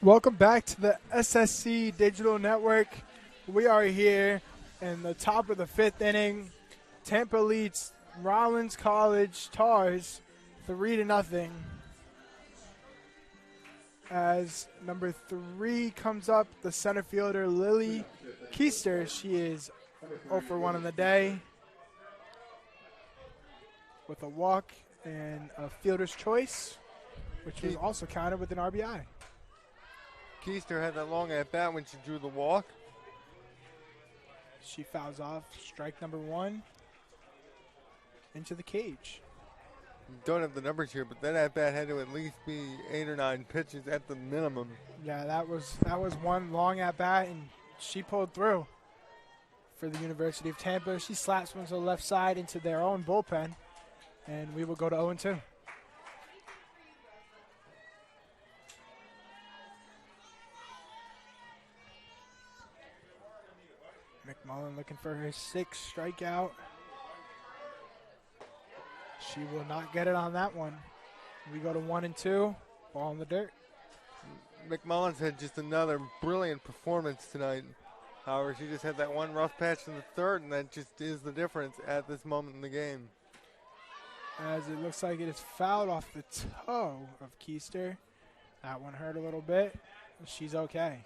Welcome back to the SSC Digital Network. We are here in the top of the 5th inning. Tampa leads Rollins College Tars 3-0. As number 3 comes up, the center fielder Lily Keister. She is 0 for 1 on the day with a walk and a fielder's choice, which was also counted with an RBI. Keister had that long at bat when she drew the walk. She fouls off strike number 1 into the cage. Don't have the numbers here, but that at bat had to at least be 8 or 9 pitches at the minimum. Yeah, that was one long at bat, and she pulled through for the University of Tampa. She slaps one to the left side into their own bullpen, and we will go to 0-2. McMullen looking for her 6th strikeout. She will not get it on that one. We go to 1-2. Ball in the dirt. McMullen's had just another brilliant performance tonight. However, she just had that one rough patch in the 3rd, and that just is the difference at this moment in the game. As it looks like it is fouled off the toe of Keister. That one hurt a little bit. She's okay.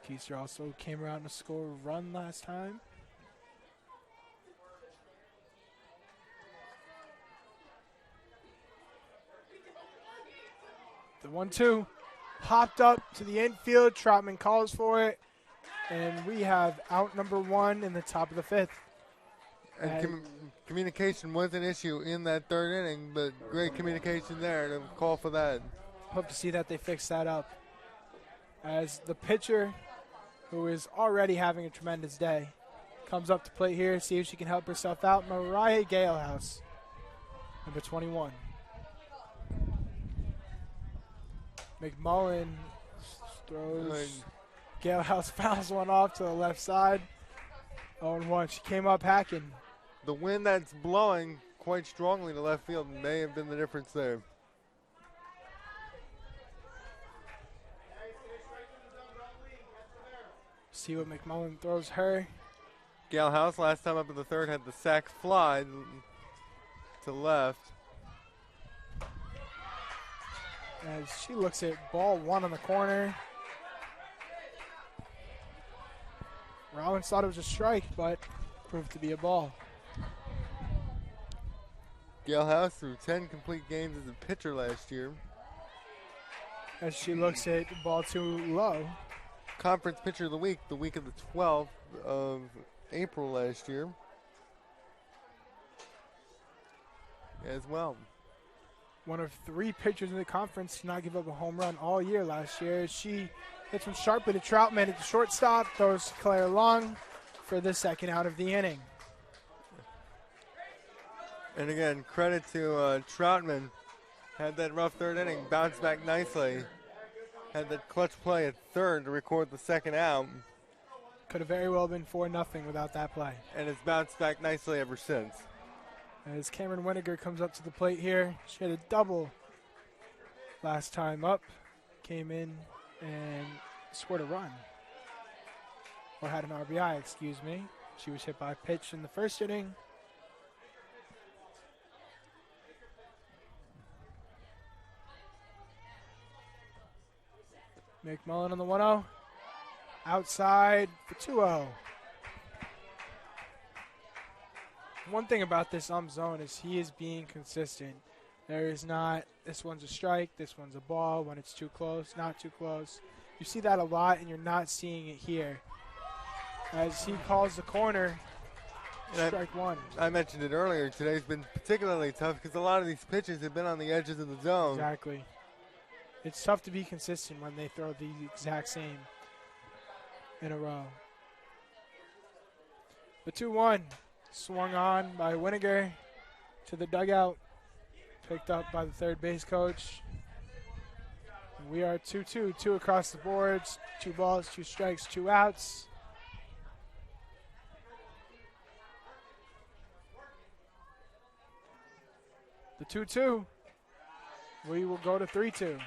Keister also came around to score a run last time. The 1-2 popped up to the infield. Troutman calls for it, and we have out number 1 in the top of the 5th. And communication was an issue in that 3rd inning, but great communication there to call for that. Hope to see that they fix that up. As the pitcher, who is already having a tremendous day, comes up to plate here, see if she can help herself out. Mariah Galehouse, number 21. McMullen throws. Galehouse fouls one off to the left side. 0-1. She came up hacking. The wind that's blowing quite strongly to left field may have been the difference there. See what McMullen throws her. Galehouse last time up in the 3rd had the sac fly to left. As she looks at ball 1 on the corner. Rollins thought it was a strike, but proved to be a ball. Galehouse threw 10 complete games as a pitcher last year. As she looks at ball 2 low. Conference Pitcher of the week of the 12th of April last year as well. One of 3 pitchers in the conference to not give up a home run all year last year. She hits one sharply to Troutman at the shortstop, throws Claire Long for the 2nd out of the inning. And again, credit to Troutman. Had that rough 3rd inning, bounced back nicely. Had that clutch play at 3rd to record the 2nd out. Could have very well been 4-0 without that play. And it's bounced back nicely ever since. As Cameron Winiger comes up to the plate here. She had a double last time up. Came in and scored a run. Or had an RBI, excuse me. She was hit by a pitch in the 1st inning. McMullen on the 1-0. Outside for 2-0. One thing about this zone is he is being consistent. There is not, this one's a strike, this one's a ball, when it's too close, not too close. You see that a lot, and you're not seeing it here. As he calls the corner, strike 1. I mentioned it earlier, today's been particularly tough because a lot of these pitches have been on the edges of the zone. Exactly. It's tough to be consistent when they throw the exact same in a row. The 2-1 swung on by Winiger to the dugout, picked up by the 3rd base coach. And we are 2-2, 2 across the boards, 2 balls, 2 strikes, 2 outs. The 2-2. We will go to 3-2.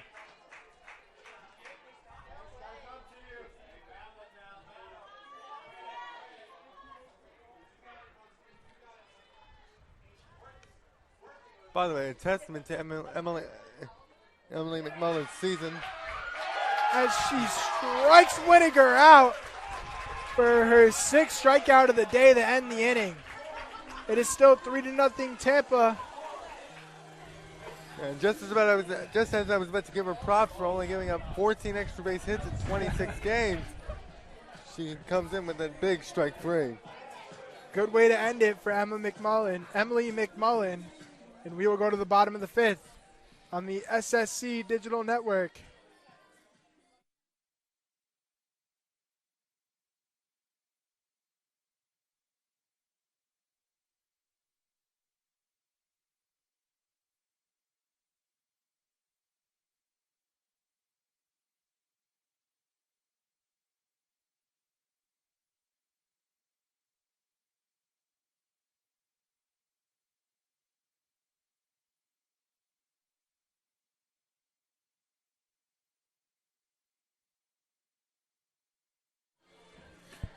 By the way, a testament to Emily McMullen's season. As she strikes Winiger out for her 6th strikeout of the day to end the inning. It is still 3-0 Tampa. And just as I was about to give her props for only giving up 14 extra base hits in 26 games, she comes in with that big strike 3. Good way to end it for Emily McMullen. And we will go to the bottom of the 5th on the SSC Digital Network.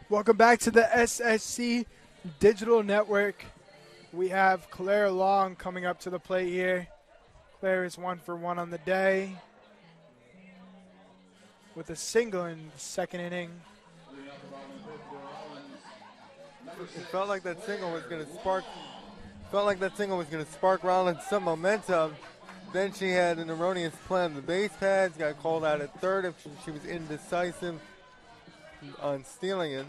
Welcome back to the SSC Digital Network. We have Claire Long coming up to the plate here. Claire is 1 for 1 on the day with a single in the 2nd inning. It felt like that single was going to spark Rollins some momentum. Then she had an erroneous play on the base pads, got called out at third if she was indecisive on stealing it.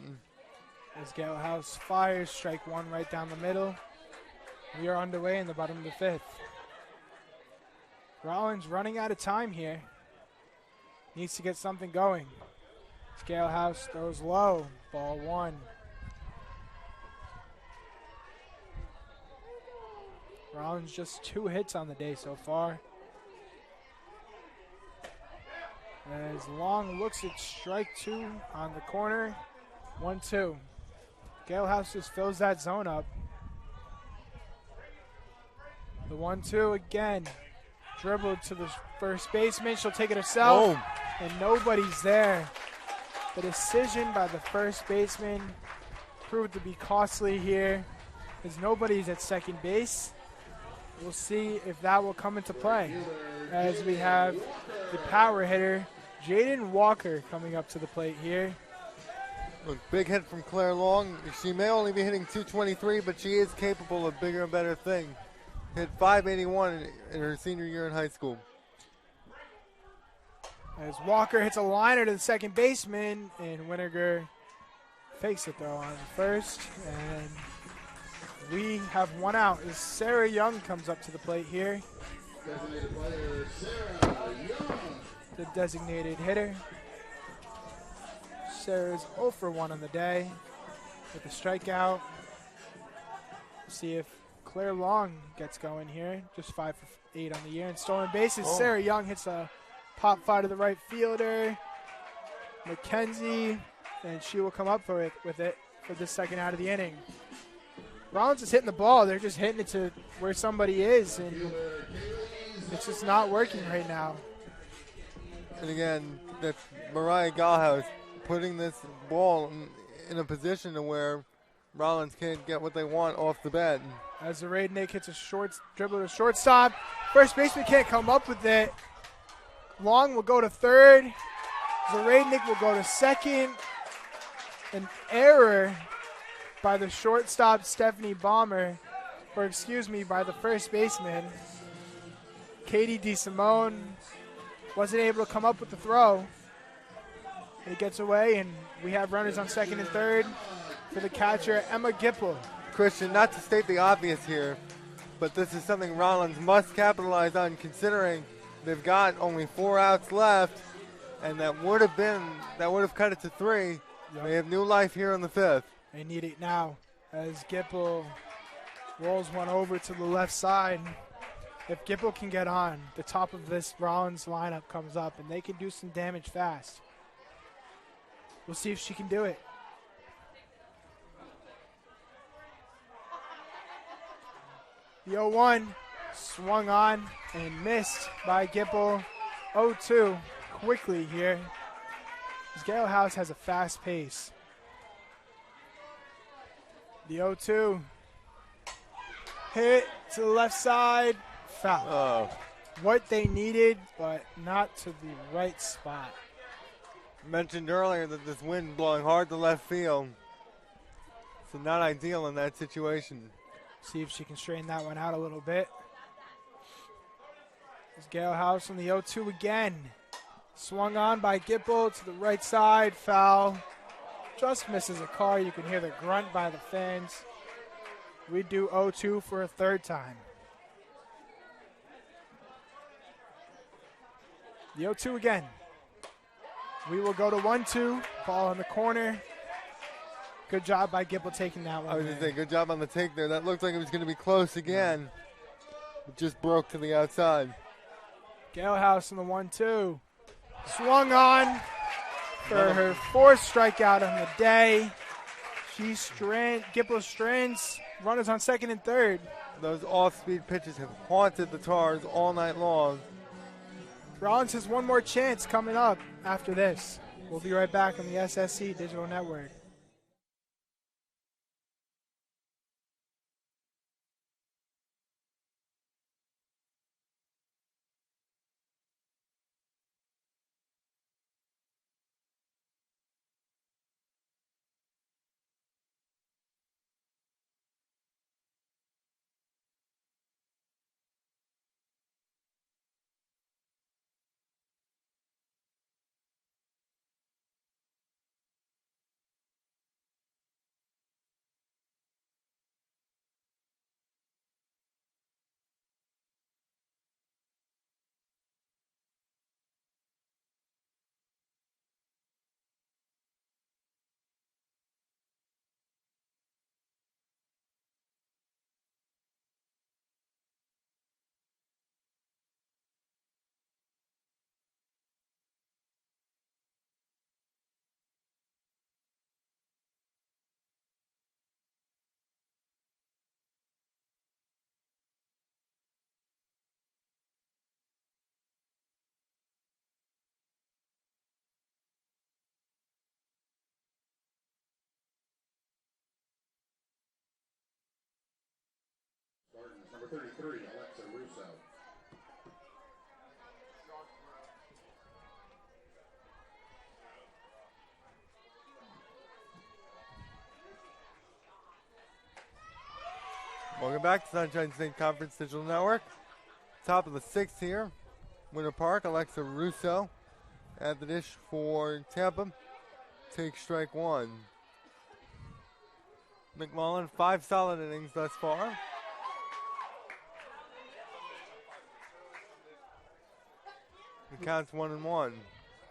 As Gale House fires, strike 1 right down the middle. We are underway in the bottom of the 5th. Rollins running out of time here. Needs to get something going. Gale House throws low, ball 1. Rollins just 2 hits on the day so far. As Long looks at strike 2 on the corner. 1-2. Gale House just fills that zone up. The 1-2 again. Dribbled to the first baseman. She'll take it herself. And nobody's there. The decision by the first baseman proved to be costly here, as nobody's at second base. We'll see if that will come into play, as we have the power hitter, Jaden Walker, coming up to the plate here. Look, big hit from Claire Long. She may only be hitting 223, but she is capable of bigger and better things. Hit 581 in her senior year in high school. As Walker hits a liner to the second baseman, and Winiger fakes it though on first, and we have 1 out as Sarah Young comes up to the plate here. Designated player Sarah Young. The designated hitter. Sarah's 0 for 1 on the day with a strikeout. See if Claire Long gets going here. Just 5 for 8 on the year. And stolen bases. Sarah Young hits a pop fly to the right fielder. McKenzie, and she will come up with it for the 2nd out of the inning. Rollins is hitting the ball. They're just hitting it to where somebody is, and it's just not working right now. And again, that's Mariah Gallhouse putting this ball in a position to where Rollins can't get what they want off the bat. As the Raidnick hits a short dribble to shortstop, first baseman can't come up with it. Long will go to third. Zaradnik will go to second. An error by the shortstop, Stephanie Balmer, by the first baseman. Katie DeSimone wasn't able to come up with the throw. It gets away, and we have runners on second and third for the catcher, Emma Gipple. Christian, not to state the obvious here, but this is something Rollins must capitalize on, considering they've got only 4 outs left, and that would have cut it to 3. Yep. They have new life here in the 5th. They need it now, as Gipple rolls one over to the left side. If Gipple can get on, the top of this Rollins lineup comes up, and they can do some damage fast. We'll see if she can do it. The 0-1 Swung on and missed by Gipple. 0-2 quickly here. Gale House has a fast pace. The 0-2. Hit to the left side. Foul. Oh, What they needed, but not to the right spot. mentioned earlier that this wind blowing hard to left field. So not ideal in that situation. See if she can straighten that one out a little bit. There's Gale House on the 0-2 again. Swung on by Gipple to the right side. Foul. Just misses a car. You can hear the grunt by the fans. We do 0-2 for a third time. The 0-2 again. We will go to 1-2. Ball in the corner. Good job by Gipple taking that one. I was just saying, good job on the take there. That looked like it was going to be close again. It just broke to the outside. Gale House in the 1-2. Swung on for her fourth strikeout on the day. Gipple strands. Runners on second and third. Those off-speed pitches have haunted the Tars all night long. Rollins has one more chance coming up after this. We'll be right back on the SSC Digital Network. Spartans, number 33, Alexa Russo. Welcome back to Sunshine State Conference Digital Network. Top of the sixth here. Winter Park, Alexa Russo at the dish for Tampa. Take strike one. McMullen, 5 solid innings thus far. The count's 1-1.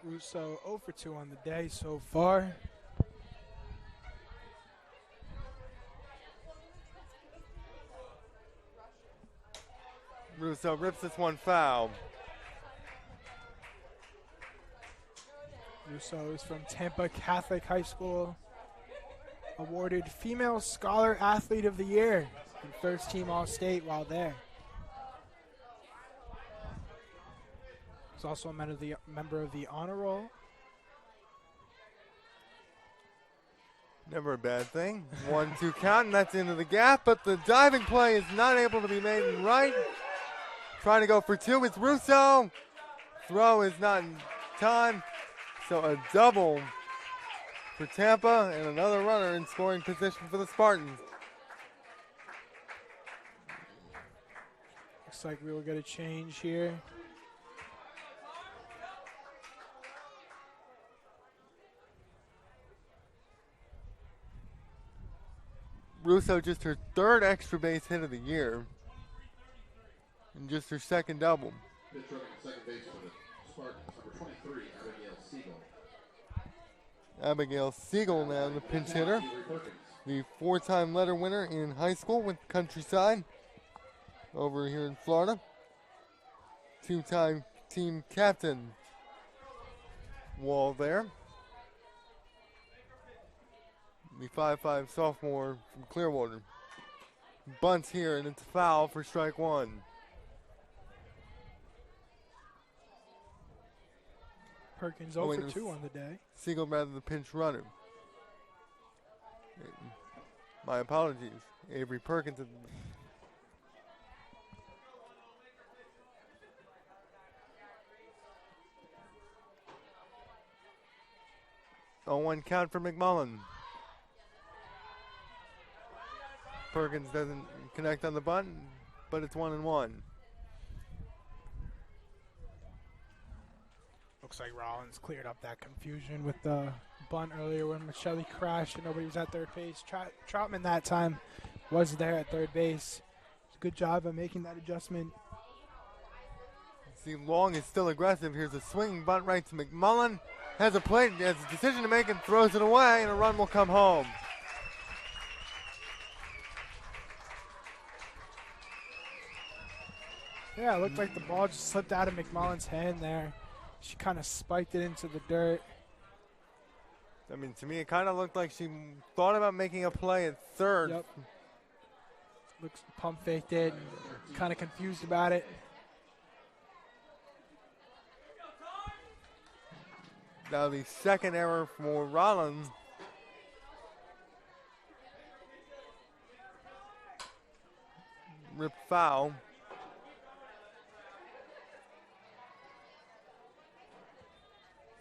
Russo 0 for 2 on the day so far. Russo rips this one foul. Russo is from Tampa Catholic High School. Awarded Female Scholar Athlete of the Year and first team All-State while there. He's also a member of the Honor Roll. Never a bad thing. 1-2 count, and that's into the gap, but the diving play is not able to be made in right. Trying to go for two with Russo. Throw is not in time. So a double for Tampa and another runner in scoring position for the Spartans. Looks like we will get a change here. Russo just her third extra base hit of the year. And just her second double. Pitch running second base for the Spartans, number 23, Abigail Siegel. Abigail Siegel now the pinch hitter. The 4-time letter winner in high school with Countryside over here in Florida. 2-time team captain. Wall there. The 5'5" sophomore from Clearwater. Bunts here and it's foul for strike one. Perkins Oh, 0 wait, for it 2 was on the day. Siegel rather than the pinch runner. My apologies. Avery Perkins. 0-1 count for McMullen. Perkins doesn't connect on the bunt, but it's 1-1. Looks like Rollins cleared up that confusion with the bunt earlier when Michelli crashed and nobody was at third base. Troutman that time was there at third base. Good job of making that adjustment. See, Long is still aggressive. Here's a swinging bunt right to McMullen. Has a plate, has a decision to make and throws it away, and a run will come home. Yeah, it looked like the ball just slipped out of McMullen's hand there. She kind of spiked it into the dirt. I mean, to me, it kind of looked like she thought about making a play at third. Yep. Looks pump faked it. Kind of confused about it. Now the second error for Rollins. Ripped foul.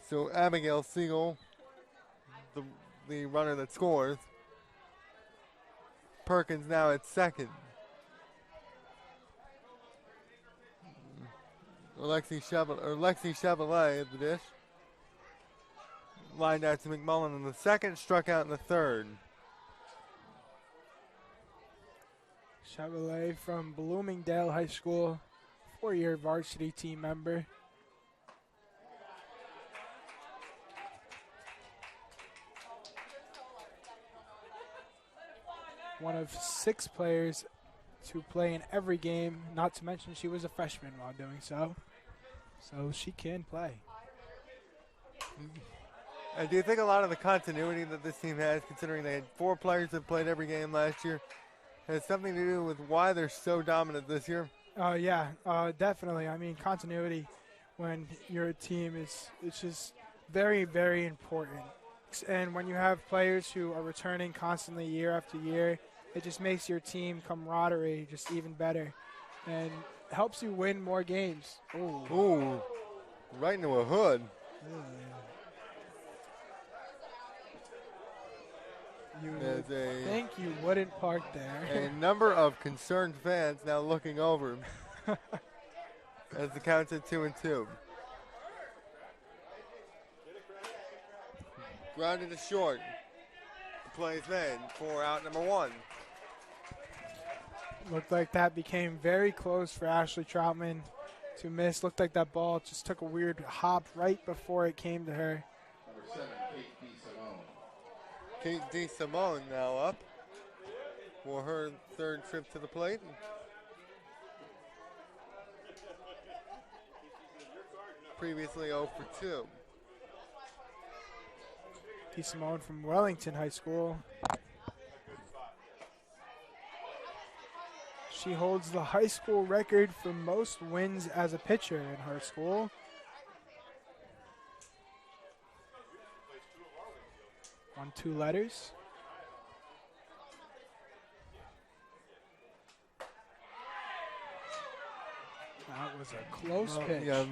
So Abigail Siegel, the runner that scores. Perkins now at second. Lexi Chevrolet at the dish. Lined out to McMullen in the second, struck out in the third. Chevrolet from Bloomingdale High School, 4-year varsity team member. One of 6 players to play in every game, not to mention she was a freshman while doing so. So she can play. And do you think a lot of the continuity that this team has, considering they had 4 players that played every game last year, has something to do with why they're so dominant this year? Yeah, definitely. I mean, continuity when you're a team it's just very, very important. And when you have players who are returning constantly year after year, it just makes your team camaraderie just even better and helps you win more games. Ooh, right into a hood. You think you wouldn't park there. A number of concerned fans now looking over as the count's at 2-2. Grounded to short. The play is made for out number 1. Looked like that became very close for Ashley Troutman to miss. Looked like that ball just took a weird hop right before it came to her. Number 7, Kate DeSimone now up for her third trip to the plate. Previously 0 for 2. DeSimone from Wellington High School. She holds the high school record for most wins as a pitcher in her school. On 2 letters. That was a close pitch. Yeah,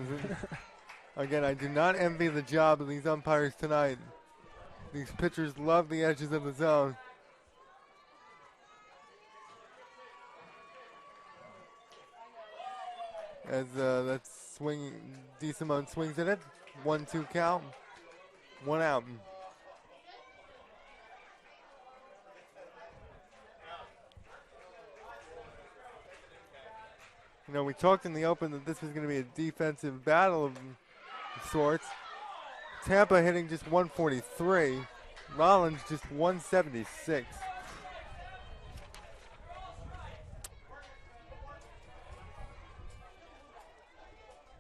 again, I do not envy the job of these umpires tonight. These pitchers love the edges of the zone. As that's swinging, DeSimone swings at it. 1-2 count. 1 out. You know, we talked in the open that this was going to be a defensive battle of sorts. Tampa hitting just 143. Rollins just 176.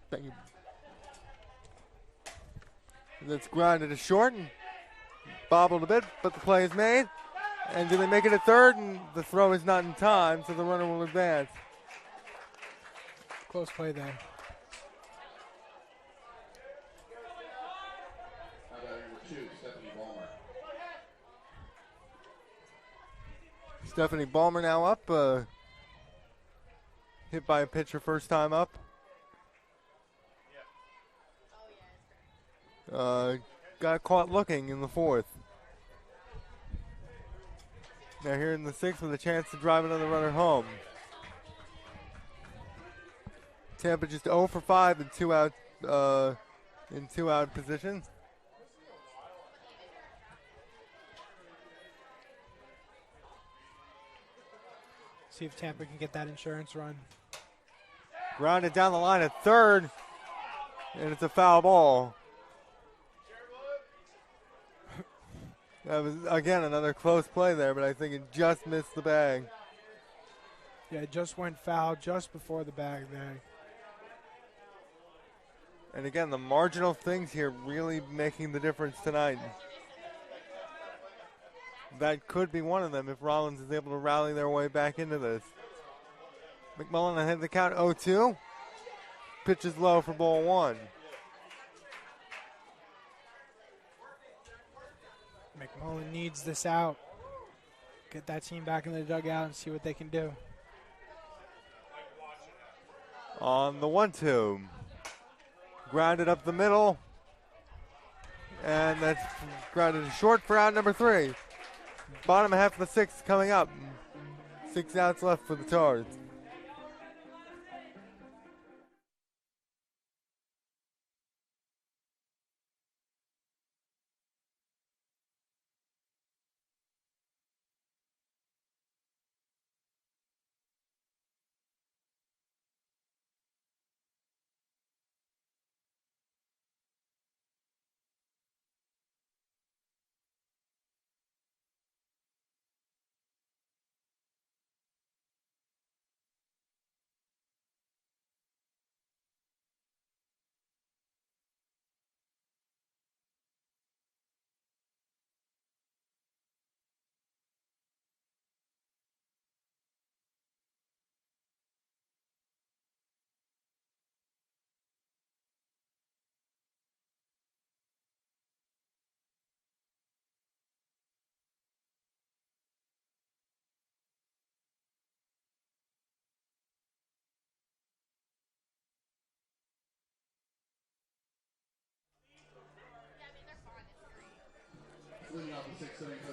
Thank you. That's grounded to short and bobbled a bit, but the play is made. And do they make it a third? And the throw is not in time, so the runner will advance. Close play there. 2, Stephanie Ballmer. Stephanie Ballmer now up. Hit by a pitcher first time up. Got caught looking in the fourth. Now here in the sixth with a chance to drive another runner home. Tampa just 0 for 5 in two out positions. See if Tampa can get that insurance run. Grounded down the line at third, and it's a foul ball. That was, again, another close play there, but I think it just missed the bag. Yeah, it just went foul just before the bag there. And again, the marginal things here really making the difference tonight. That could be one of them if Rollins is able to rally their way back into this. McMullen ahead of the count, 0-2. Pitch is low for ball one. McMullen needs this out. Get that team back in the dugout and see what they can do. On the 1-2. Grounded up the middle. And that's grounded short for out number 3. Bottom half of the sixth coming up. 6 outs left for the Tars.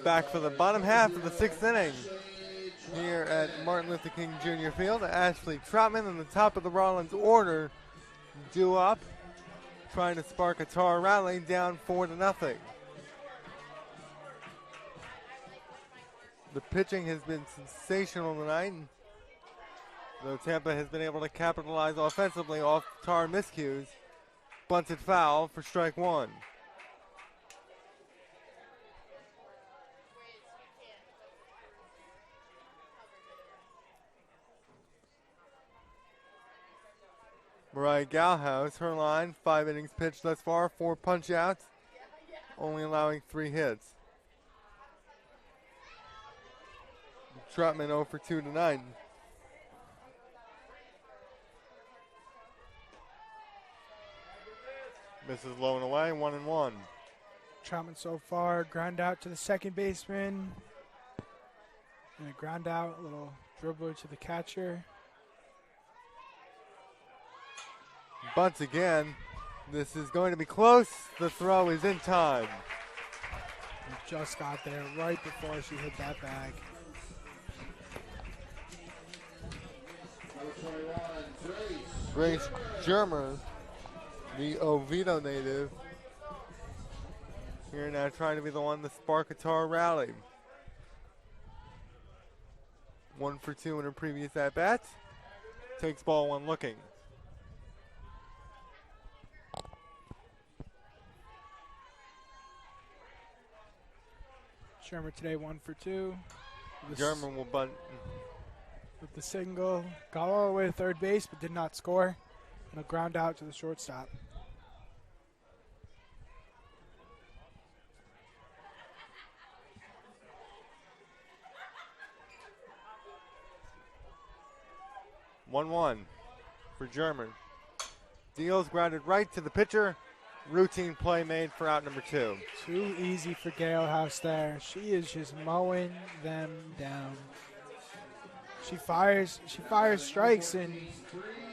Back for the bottom half of the sixth inning here at Martin Luther King Jr. Field. Ashley Troutman in the top of the Rollins order, due up, trying to spark a Tar rally, down 4-0. The pitching has been sensational tonight, though Tampa has been able to capitalize offensively off Tar miscues. Bunted foul for strike one. Mariah Galhouse, her line, 5 innings pitched thus far, 4 punch outs, only allowing 3 hits. Troutman 0 for 2 tonight. Misses low and away, 1-1. Troutman so far, ground out to the second baseman. And a ground out, a little dribbler to the catcher. Bunts again. This is going to be close. The throw is in time. He just got there right before she hit that bag. Grace Germer, the Oviedo native, here now trying to be the one to spark a Tar rally. 1 for 2 in her previous at-bat. Takes ball one looking. Shermer today 1 for 2. German will bunt. With the single, got all the way to third base but did not score. And a ground out to the shortstop. One for German. Deals grounded right to the pitcher, routine play made for out number 2. Too easy for Gale House there. She is just mowing them down. She fires strikes, and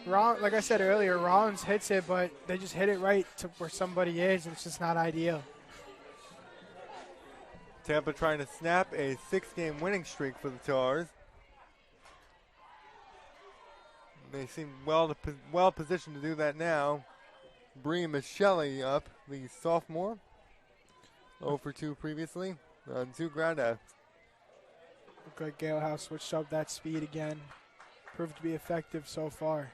like I said earlier, Rollins hits it, but they just hit it right to where somebody is, and it's just not ideal. Tampa trying to snap a 6-game winning streak for the Tars. They seem well positioned to do that now. Bree Michelli up, the sophomore. 0 for 2 previously on 2 groundouts. Looked like Gale House switched up that speed again. Proved to be effective so far.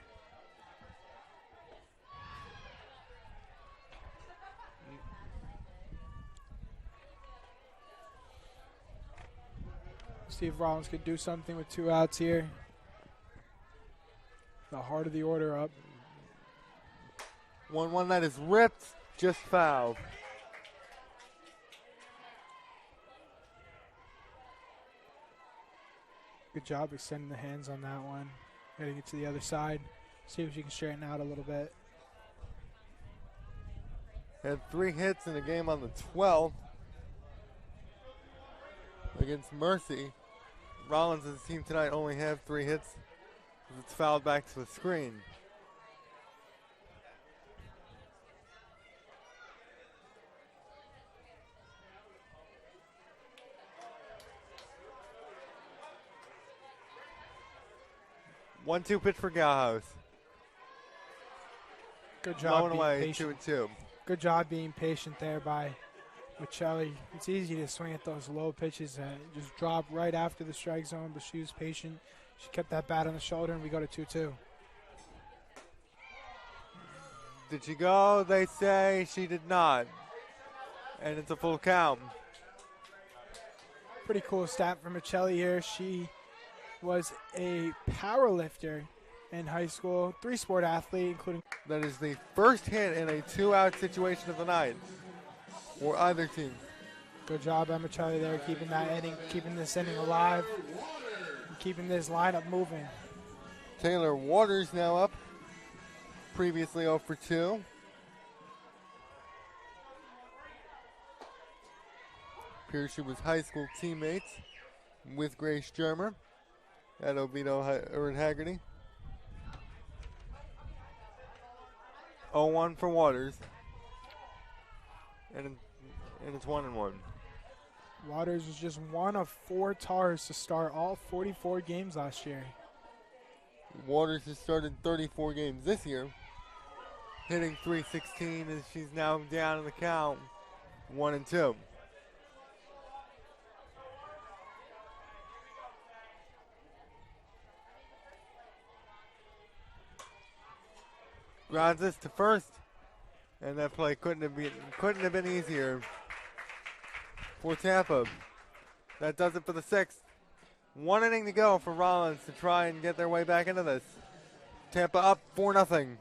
See if Rollins could do something with 2 outs here. The heart of the order up. 1-1 that is ripped, just fouled. Good job extending the hands on that one. Getting it to the other side. See if she can straighten out a little bit. Had 3 hits in a game on the 12th against Mercy. Rollins' team tonight only have 3 hits as it's fouled back to the screen. One-two pitch for Galhouse. Good job Blowing being away, patient. 2-2. Good job being patient there by Michelli. It's easy to swing at those low pitches that just drop right after the strike zone, but she was patient. She kept that bat on the shoulder, and we go to 2-2. Did she go? They say she did not. And it's a full count. Pretty cool stat for Michelli here. She was a power lifter in high school, 3-sport athlete, including. That is the first hit in a 2-out situation of the night for either team. Good job by Michelli there, keeping that inning, keeping this inning alive, and keeping this lineup moving. Taylor Waters now up. Previously 0 for 2. Appears she was high school teammates with Grace Germer at Oviedo or at Haggerty. 0-1 for Waters. And it's 1-1. Waters was just one of 4 Tars to start all 44 games last year. Waters has started 34 games this year, hitting .316 as she's now down in the count, 1-2. Grounds this to first, and that play couldn't have been easier for Tampa. That does it for the 6th. 1 inning to go for Rollins to try and get their way back into this. Tampa up 4-0.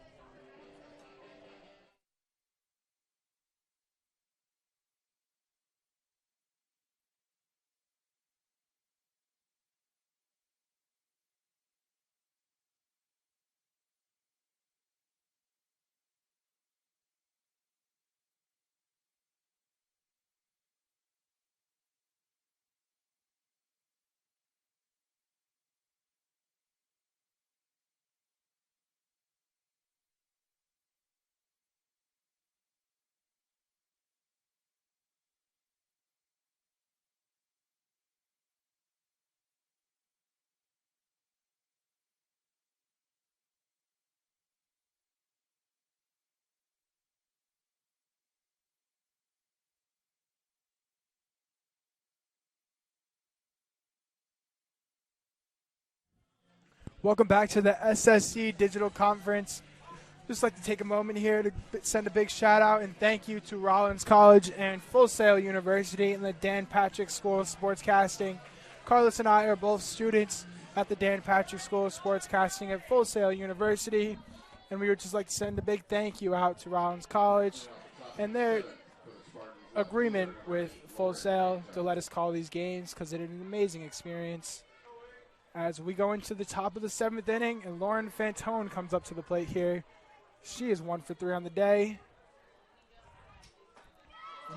Welcome back to the SSC Digital Conference. Just like to take a moment here to send a big shout out and thank you to Rollins College and Full Sail University and the Dan Patrick School of Sportscasting. Carlos and I are both students at the Dan Patrick School of Sportscasting at Full Sail University, and we would just like to send a big thank you out to Rollins College and their agreement with Full Sail to let us call these games because it is an amazing experience. As we go into the top of the 7th inning, and Lauren Fantone comes up to the plate here. She is 1 for 3 on the day.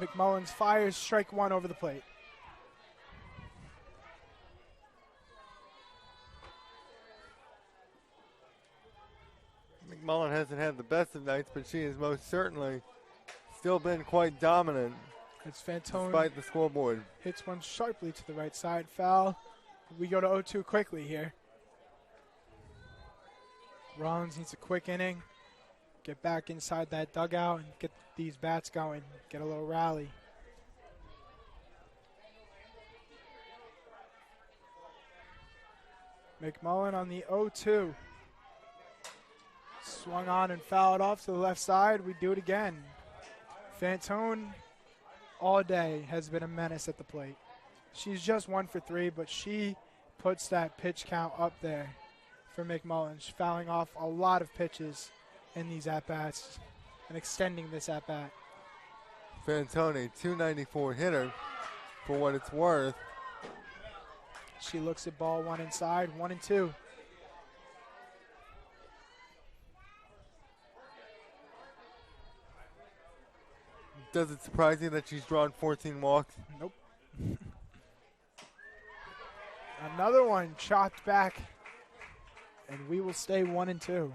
McMullins fires strike one over the plate. McMullen hasn't had the best of nights, but she has most certainly still been quite dominant. It's Fantone. Despite the scoreboard. Hits one sharply to the right side. Foul. We go to 0-2 quickly here. Rollins needs a quick inning. Get back inside that dugout and get these bats going. Get a little rally. McMullen on the 0-2. Swung on and fouled off to the left side. We do it again. Fantone all day has been a menace at the plate. She's just 1 for 3, but she puts that pitch count up there for McMullen. She's fouling off a lot of pitches in these at-bats and extending this at-bat. Fantone, 294 hitter for what it's worth. She looks at ball one inside, 1-2. Does it surprise you that she's drawn 14 walks? Nope. Another one chopped back, and we will stay 1-2.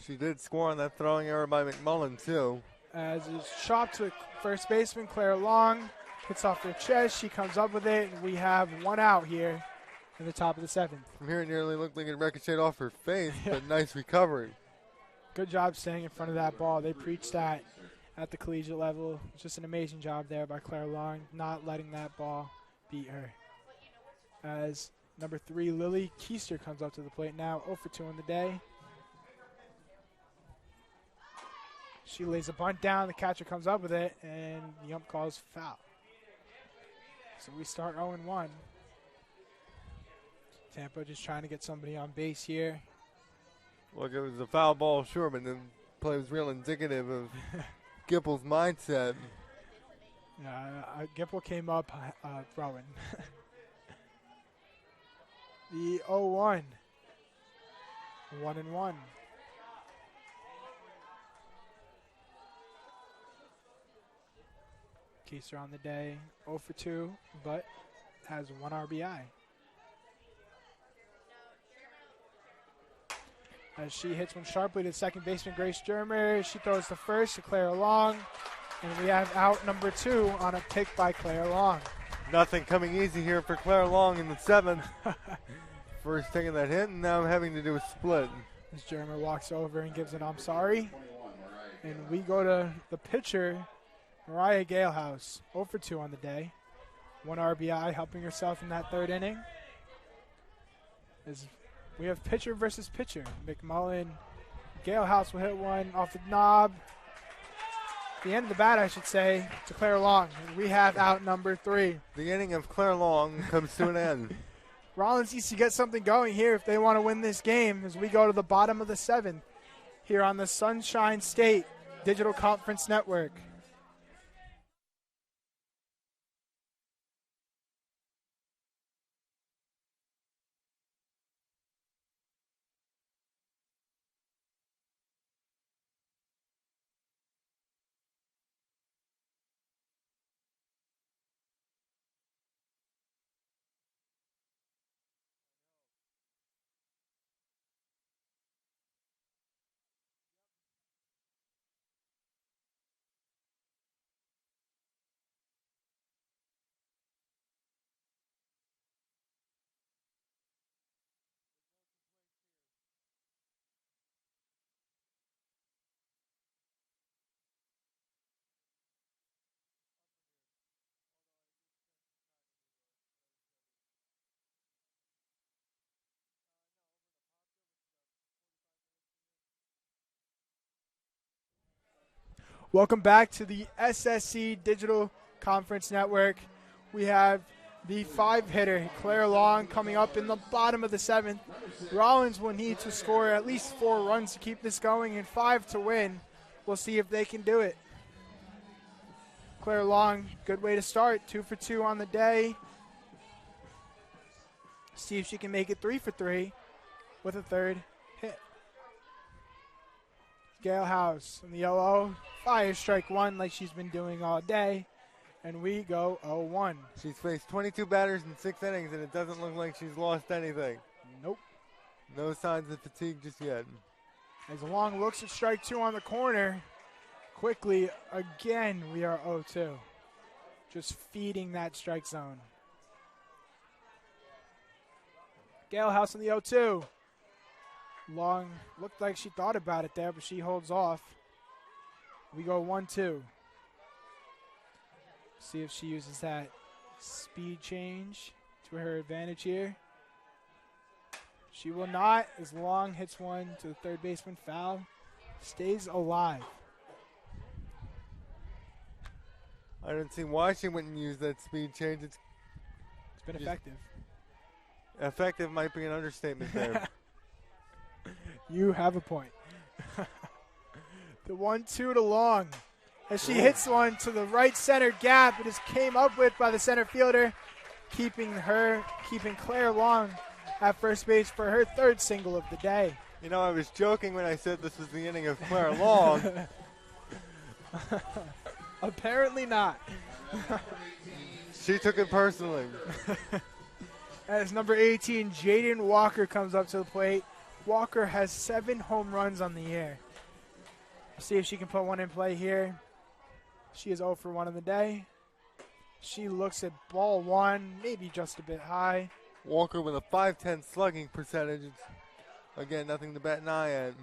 She did score on that throwing error by McMullen, too. As it's chopped to first baseman Claire Long. Hits off her chest. She comes up with it, and we have one out here in the top of the 7th. From here, it nearly looked like it ricocheted off her face, but nice recovery. Good job staying in front of that ball. They preach that at the collegiate level. Just an amazing job there by Claire Long, not letting that ball beat her. As number 3, Lily Keister comes up to the plate now, 0 for 2 on the day. She lays a bunt down. The catcher comes up with it, and the ump calls foul. So we start 0-1. Tampa just trying to get somebody on base here. Look, it was a foul ball, sure, but the play was real indicative of Gippel's mindset. Yeah, Gipple came up throwing. The 0-1. 1-1. Keister on the day, 0 for 2, but has 1 RBI. As she hits one sharply to second baseman Grace Germer, she throws to first to Claire Long, and we have out number 2 on a pick by Claire Long. Nothing coming easy here for Claire Long in the 7th. First taking that hit, and now having to do a split. As Germer walks over and gives an I'm sorry. And we go to the pitcher, Mariah Galehouse, 0 for 2 on the day. 1 RBI, helping herself in that 3rd inning. As we have pitcher versus pitcher. McMullen, Galehouse will hit one off the knob. The end of the bat, I should say, to Claire Long. And we have out number 3. The inning of Claire Long comes to an end. Rollins needs to get something going here if they want to win this game as we go to the bottom of the 7th here on the Sunshine State Digital Conference Network. Welcome back to the SSC Digital Conference Network. We have the 5-hitter, Claire Long, coming up in the bottom of the 7th. Rollins will need to score at least 4 runs to keep this going and 5 to win. We'll see if they can do it. Claire Long, good way to start. 2 for 2 on the day. see if she can make it 3 for 3 with a third hit. Gail House in the 0-0. Fire strike 1 like she's been doing all day. And we go 0-1. She's faced 22 batters in 6 innings, and it doesn't look like she's lost anything. Nope. No signs of fatigue just yet. As Long looks at strike 2 on the corner. Quickly, again, we are 0-2. Just feeding that strike zone. Gail House in the 0-2. Long looked like she thought about it there, but she holds off. We go 1-2. See if she uses that speed change to her advantage here. She will not, as Long hits one to the third baseman foul. Stays alive. I don't see why she wouldn't use that speed change. It's been effective. Effective might be an understatement there. You have a point. The 1-2 to Long. As she hits one to the right center gap, it is came up with by the center fielder, keeping Claire Long at first base for her third single of the day. You know, I was joking when I said this was the inning of Claire Long. Apparently not. She took it personally. As number 18, Jaden Walker comes up to the plate. Walker has 7 home runs on the year. Let's see if she can put one in play here. She is 0 for 1 on the day. She looks at ball 1, maybe just a bit high. Walker with a .510 slugging percentage. Again, nothing to bat an eye at.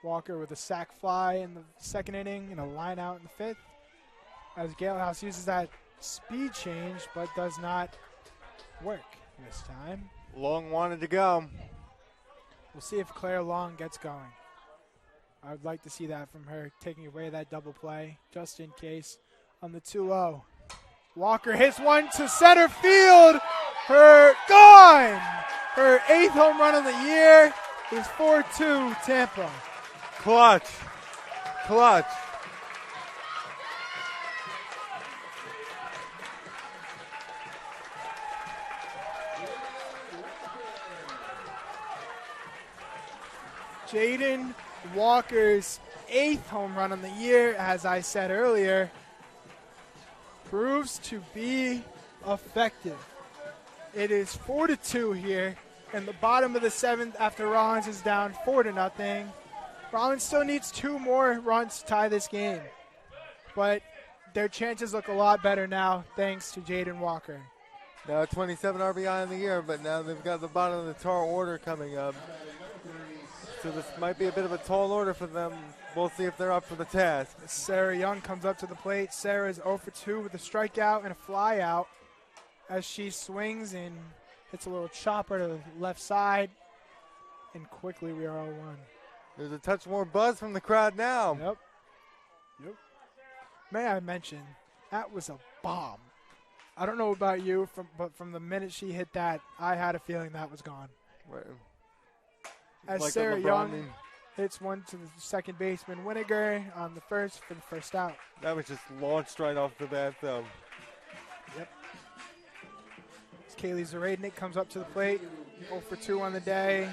Walker with a sac fly in the second inning and a line out in the 5th. As Galehouse uses that speed change, but does not work this time. Long wanted to go. We'll see if Claire Long gets going. I would like to see that from her, taking away that double play, just in case, on the 2-0. Walker hits one to center field. Her gone. Her 8th home run of the year is 4-2 Tampa. Clutch. Clutch. Jaden Walker's 8th home run on the year, as I said earlier, proves to be effective. It is 4-2 here in the bottom of the 7th after Rollins is down 4-0. Rollins still needs 2 more runs to tie this game, but their chances look a lot better now thanks to Jaden Walker. Now 27 RBI in the year, but now they've got the bottom of the tar order coming up. So this might be a bit of a tall order for them. We'll see if they're up for the task. Sarah Young comes up to the plate. Sarah is 0 for 2 with a strikeout and a fly out as she swings and hits a little chopper to the left side. And quickly we are 0-1. There's a touch more buzz from the crowd now. Yep. May I mention, that was a bomb. I don't know about you, but from the minute she hit that, I had a feeling that was gone. Right. As Like Sarah Young hits one to the second baseman, Winiger, on the first for the first out. That was just launched right off the bat, though. Yep. As Kaylee Zaradnik comes up to the plate, 0 for 2 on the day.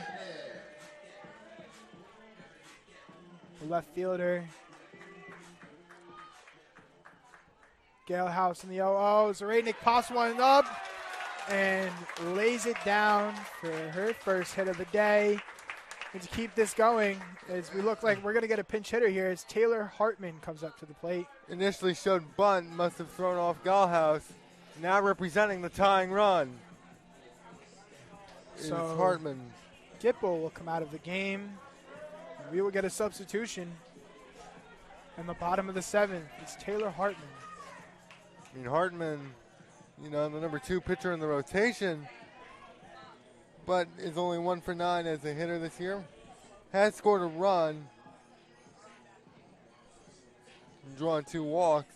The left fielder. Gail House in the 0-0. Zaradnik pops one up and lays it down for her first hit of the day. And to keep this going, as we look like we're going to get a pinch hitter here, as Taylor Hartman comes up to the plate. Initially showed bunt, must have thrown off Gallhouse. Now representing the tying run is So Hartman. Gipple will come out of the game. And we will get a substitution. In the bottom of the 7th, it's Taylor Hartman. I mean, Hartman, you know, the number 2 pitcher in the rotation, but is only 1 for 9 as a hitter this year. Has scored a run, and drawn 2 walks.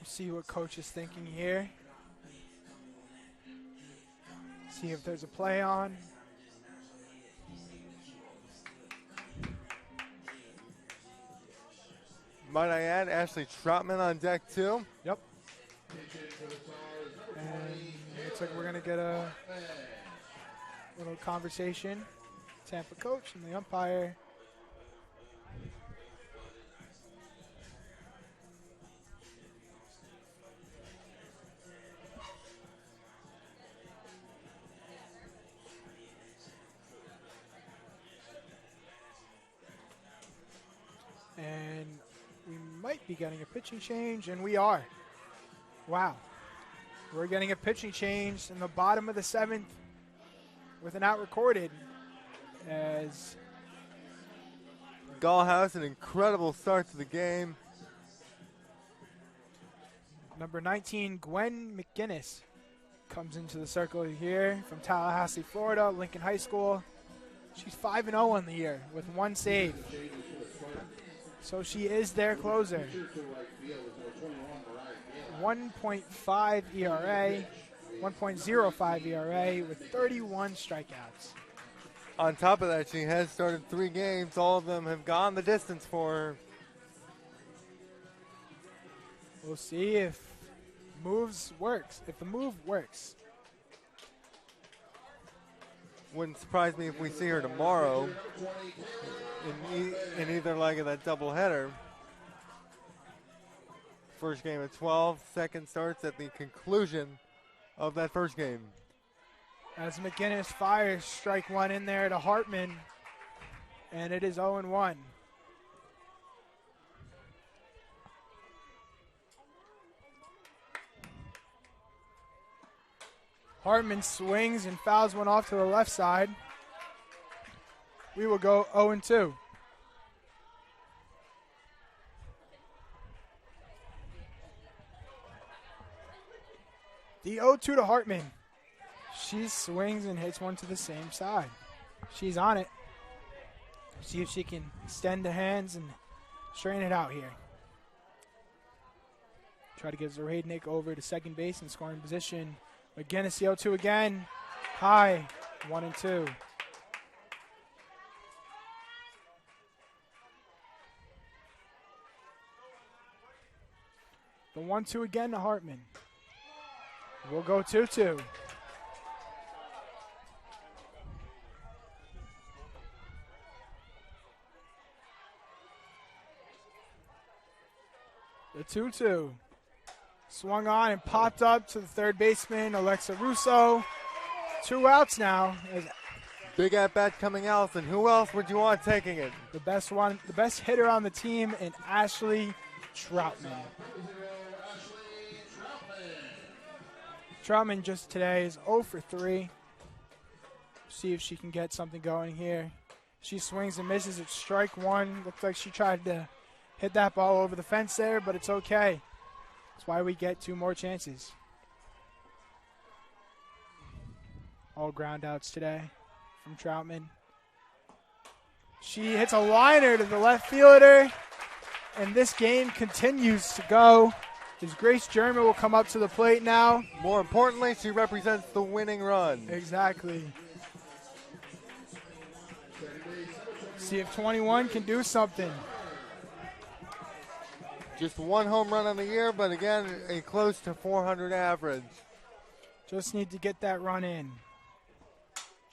We'll see what coach is thinking here. See if there's a play on. Might I add, Ashley Troutman on deck too. Yep. And it looks like we're going to get a little conversation. Tampa coach and the umpire. And we might be getting a pitching change, and we are. Wow. We're getting a pitching change in the bottom of the 7th with an out recorded as Gall has an incredible start to the game. number 19, Gwen McGinnis, comes into the circle here from Tallahassee, Florida, Lincoln High School. She's 5-0 on the year with 1 save. So she is their closer. 1.5 ERA, 1.05 ERA with 31 strikeouts. On top of that, she has started 3 games. All of them have gone the distance for her. We'll see if moves works. If the move works. Wouldn't surprise me if we see her tomorrow in either leg of that doubleheader. First game at 12, second starts at the conclusion of that first game. As McGinnis fires strike 1 in there to Hartman, and it is 0-1. Hartman swings and fouls one off to the left side. We will go 0-2. The 0-2 to Hartman. She swings and hits one to the same side. She's on it. See if she can extend the hands and straighten it out here. Try to get Zaradnik over to second base in scoring position. McGinnis, the 0-2 again. High, 1-2. The 1-2 again to Hartman. We'll go 2-2. The 2-2. Swung on and popped up to the third baseman, Alexa Russo. 2 outs now. Big at-bat coming out, and who else would you want taking it? The best hitter on the team, and Ashley Troutman. Troutman just today is 0 for 3. See if she can get something going here. She swings and misses at strike 1. Looks like she tried to hit that ball over the fence there, but it's okay. That's why we get 2 more chances. All ground outs today from Troutman. She hits a liner to the left fielder, and this game continues to go. As Grace German will come up to the plate now. More importantly, she represents the winning run. Exactly. See if 21 can do something. Just 1 home run on the year, but again, a close to 400 average. Just need to get that run in.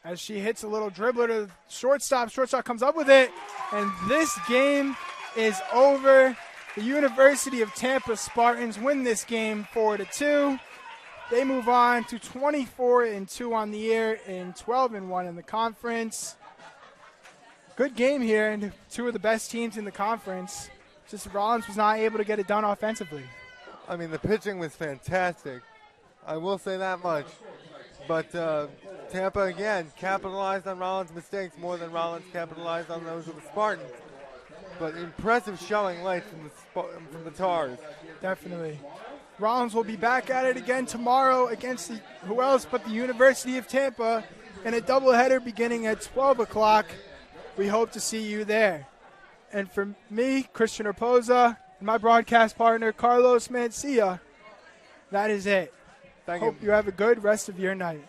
As she hits a little dribbler to shortstop. Shortstop comes up with it, and this game is over. The University of Tampa Spartans win this game 4-2. They move on to 24-2 on the year and 12-1 in the conference. Good game here, and 2 of the best teams in the conference. Just Rollins was not able to get it done offensively. I mean, the pitching was fantastic. I will say that much. But Tampa, again, capitalized on Rollins' mistakes more than Rollins capitalized on those of the Spartans. But impressive showing late from the Tars. Definitely. Rollins will be back at it again tomorrow against who else but the University of Tampa in a doubleheader beginning at 12 o'clock. We hope to see you there. And for me, Christian Raposa, and my broadcast partner, Carlos Mancia, that is it. Thank you. Hope you have a good rest of your night.